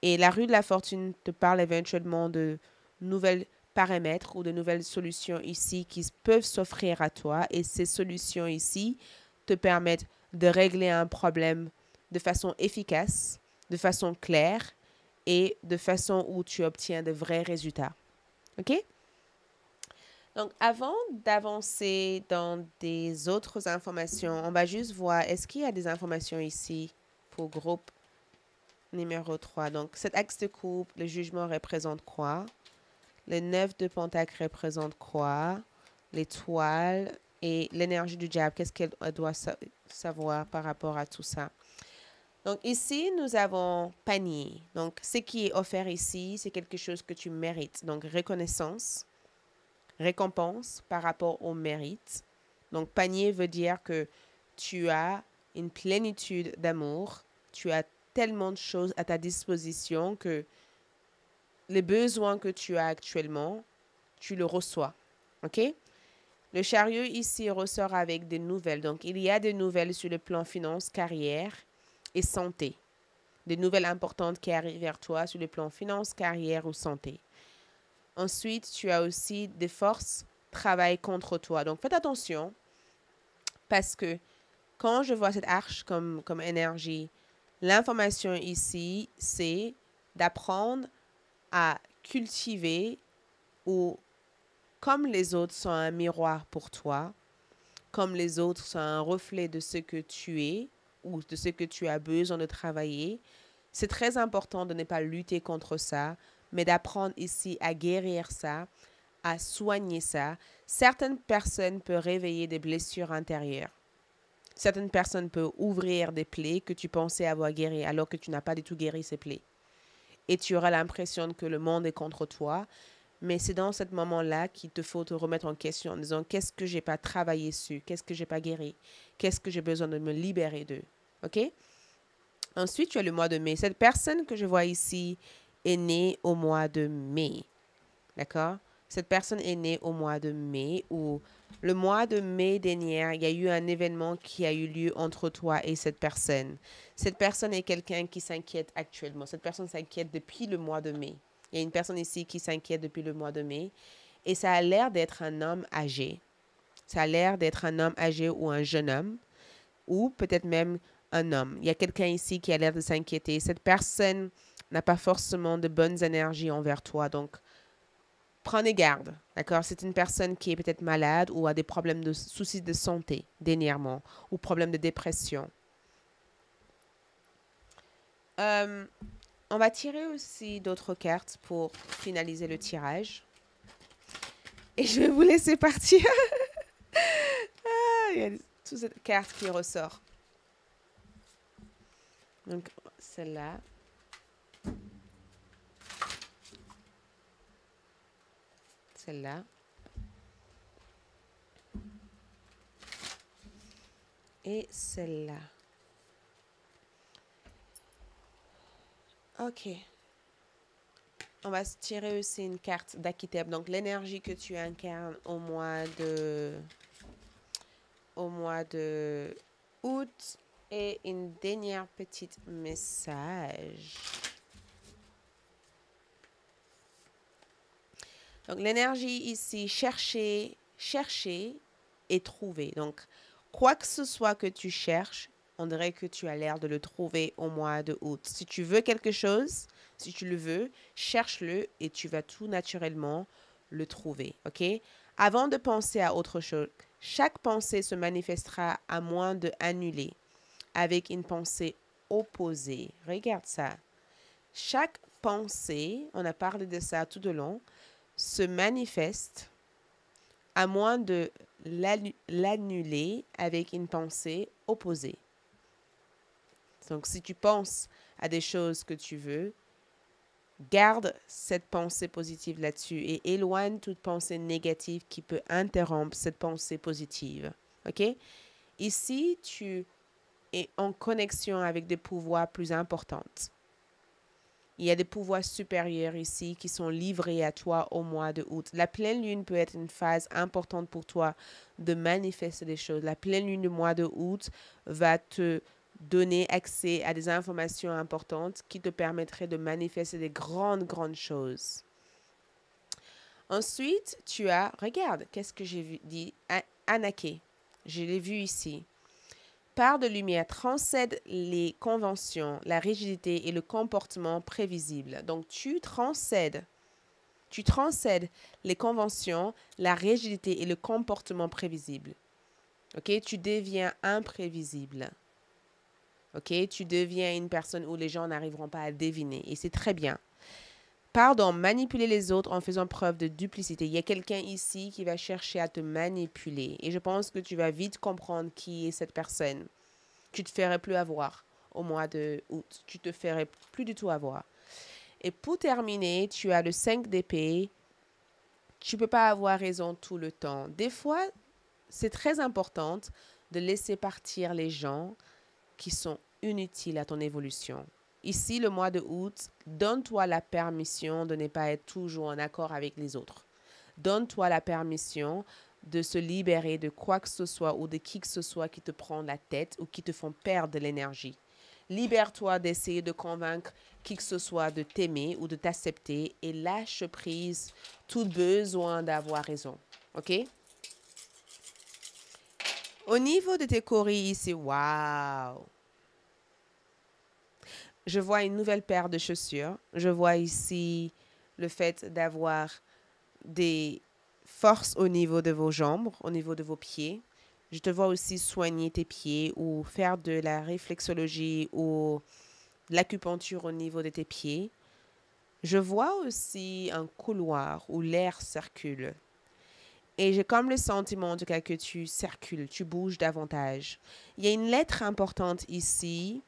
Et la rue de la fortune te parle éventuellement de nouvelles paramètres ou de nouvelles solutions ici qui peuvent s'offrir à toi. Et ces solutions ici te permettent de régler un problème de façon efficace, de façon claire et de façon où tu obtiens de vrais résultats. OK? Donc, avant d'avancer dans des autres informations, on va juste voir, est-ce qu'il y a des informations ici pour groupe numéro 3? Donc, cet axe de coupe, le jugement représente quoi? Le 9 de pentacle représente quoi? L'étoile et l'énergie du diable, qu'est-ce qu'elle doit savoir par rapport à tout ça? Donc ici, nous avons panier. Donc ce qui est offert ici, c'est quelque chose que tu mérites. Donc reconnaissance, récompense par rapport au mérite. Donc panier veut dire que tu as une plénitude d'amour, tu as tellement de choses à ta disposition que les besoins que tu as actuellement, tu le reçois. OK? Le chariot ici ressort avec des nouvelles. Donc, il y a des nouvelles sur le plan finance, carrière et santé. Des nouvelles importantes qui arrivent vers toi sur le plan finance, carrière ou santé. Ensuite, tu as aussi des forces travaillent contre toi. Donc, faites attention parce que quand je vois cette arche comme énergie, l'information ici, c'est d'apprendre à cultiver ou comme les autres sont un miroir pour toi, comme les autres sont un reflet de ce que tu es ou de ce que tu as besoin de travailler, c'est très important de ne pas lutter contre ça, mais d'apprendre ici à guérir ça, à soigner ça. Certaines personnes peuvent réveiller des blessures intérieures. Certaines personnes peuvent ouvrir des plaies que tu pensais avoir guéries alors que tu n'as pas du tout guéri ces plaies. Et tu auras l'impression que le monde est contre toi. Mais c'est dans ce moment-là qu'il te faut te remettre en question en disant qu'est-ce que j'ai pas travaillé sur, qu'est-ce que j'ai pas guéri, qu'est-ce que j'ai besoin de me libérer d'eux. OK? Ensuite, tu as le mois de mai. Cette personne que je vois ici est née au mois de mai. D'accord? Cette personne est née au mois de mai ou le mois de mai dernier, il y a eu un événement qui a eu lieu entre toi et cette personne. Cette personne est quelqu'un qui s'inquiète actuellement. Cette personne s'inquiète depuis le mois de mai. Il y a une personne ici qui s'inquiète depuis le mois de mai et ça a l'air d'être un homme âgé. Ça a l'air d'être un homme âgé ou un jeune homme ou peut-être même un homme. Il y a quelqu'un ici qui a l'air de s'inquiéter. Cette personne n'a pas forcément de bonnes énergies envers toi. Donc, prenez garde, d'accord? C'est une personne qui est peut-être malade ou a des problèmes de soucis de santé dernièrement ou problèmes de dépression. On va tirer aussi d'autres cartes pour finaliser le tirage. Et je vais vous laisser partir. Il y a toute cette carte qui ressort. Donc, celle-là. Celle-là. Et celle-là. OK. On va se tirer aussi une carte d'Archétype. Donc, l'énergie que tu incarnes au mois de août. Et une dernière petite message. Donc, l'énergie ici, chercher et trouver. Donc, quoi que ce soit que tu cherches, on dirait que tu as l'air de le trouver au mois de août. Si tu veux quelque chose, si tu le veux, cherche-le et tu vas tout naturellement le trouver. OK? Avant de penser à autre chose, chaque pensée se manifestera à moins de annuler avec une pensée opposée. Regarde ça. Chaque pensée, on a parlé de ça tout au long, se manifeste à moins de l'annuler avec une pensée opposée. Donc, si tu penses à des choses que tu veux, garde cette pensée positive là-dessus et éloigne toute pensée négative qui peut interrompre cette pensée positive. OK? Ici, tu es en connexion avec des pouvoirs plus importants. Il y a des pouvoirs supérieurs ici qui sont livrés à toi au mois de août. La pleine lune peut être une phase importante pour toi de manifester des choses. La pleine lune du mois de août va te donner accès à des informations importantes qui te permettraient de manifester des grandes, grandes choses. Ensuite, tu as, regarde, qu'est-ce que j'ai dit? Anaké. Je l'ai vu ici. Part de lumière transcède les conventions, la rigidité et le comportement prévisible. Donc, tu transcèdes Tu transcèdes les conventions, la rigidité et le comportement prévisible. OK? Tu deviens imprévisible. OK? Tu deviens une personne où les gens n'arriveront pas à deviner. Et c'est très bien. Pardon, manipuler les autres en faisant preuve de duplicité. Il y a quelqu'un ici qui va chercher à te manipuler. Et je pense que tu vas vite comprendre qui est cette personne. Tu te ferais plus avoir au mois de août. Tu te ferais plus du tout avoir. Et pour terminer, tu as le 5 d'épée. Tu ne peux pas avoir raison tout le temps. Des fois, c'est très important de laisser partir les gens qui sont inutiles à ton évolution. Ici, le mois de août, donne-toi la permission de ne pas être toujours en accord avec les autres. Donne-toi la permission de se libérer de quoi que ce soit ou de qui que ce soit qui te prend la tête ou qui te font perdre de l'énergie. Libère-toi d'essayer de convaincre qui que ce soit de t'aimer ou de t'accepter et lâche prise tout besoin d'avoir raison. OK? Au niveau de tes coris ici, waouh! Je vois une nouvelle paire de chaussures. Je vois ici le fait d'avoir des forces au niveau de vos jambes, au niveau de vos pieds. Je te vois aussi soigner tes pieds ou faire de la réflexologie ou de l'acupuncture au niveau de tes pieds. Je vois aussi un couloir où l'air circule. Et j'ai comme le sentiment en tout cas que tu circules, tu bouges davantage. Il y a une lettre importante ici.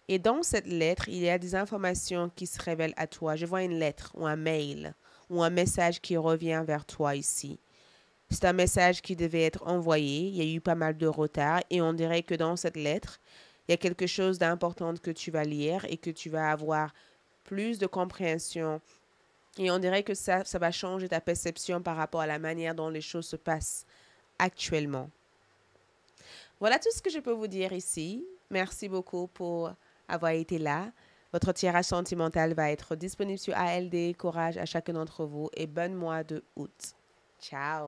Et dans cette lettre, il y a des informations qui se révèlent à toi. Je vois une lettre ou un mail ou un message qui revient vers toi ici. C'est un message qui devait être envoyé. Il y a eu pas mal de retard et on dirait que dans cette lettre, il y a quelque chose d'important que tu vas lire et que tu vas avoir plus de compréhension. Et on dirait que ça va changer ta perception par rapport à la manière dont les choses se passent actuellement. Voilà tout ce que je peux vous dire ici. Merci beaucoup pour avoir été là. Votre tirage sentimental va être disponible sur ALD. Courage à chacun d'entre vous et bon mois de août. Ciao!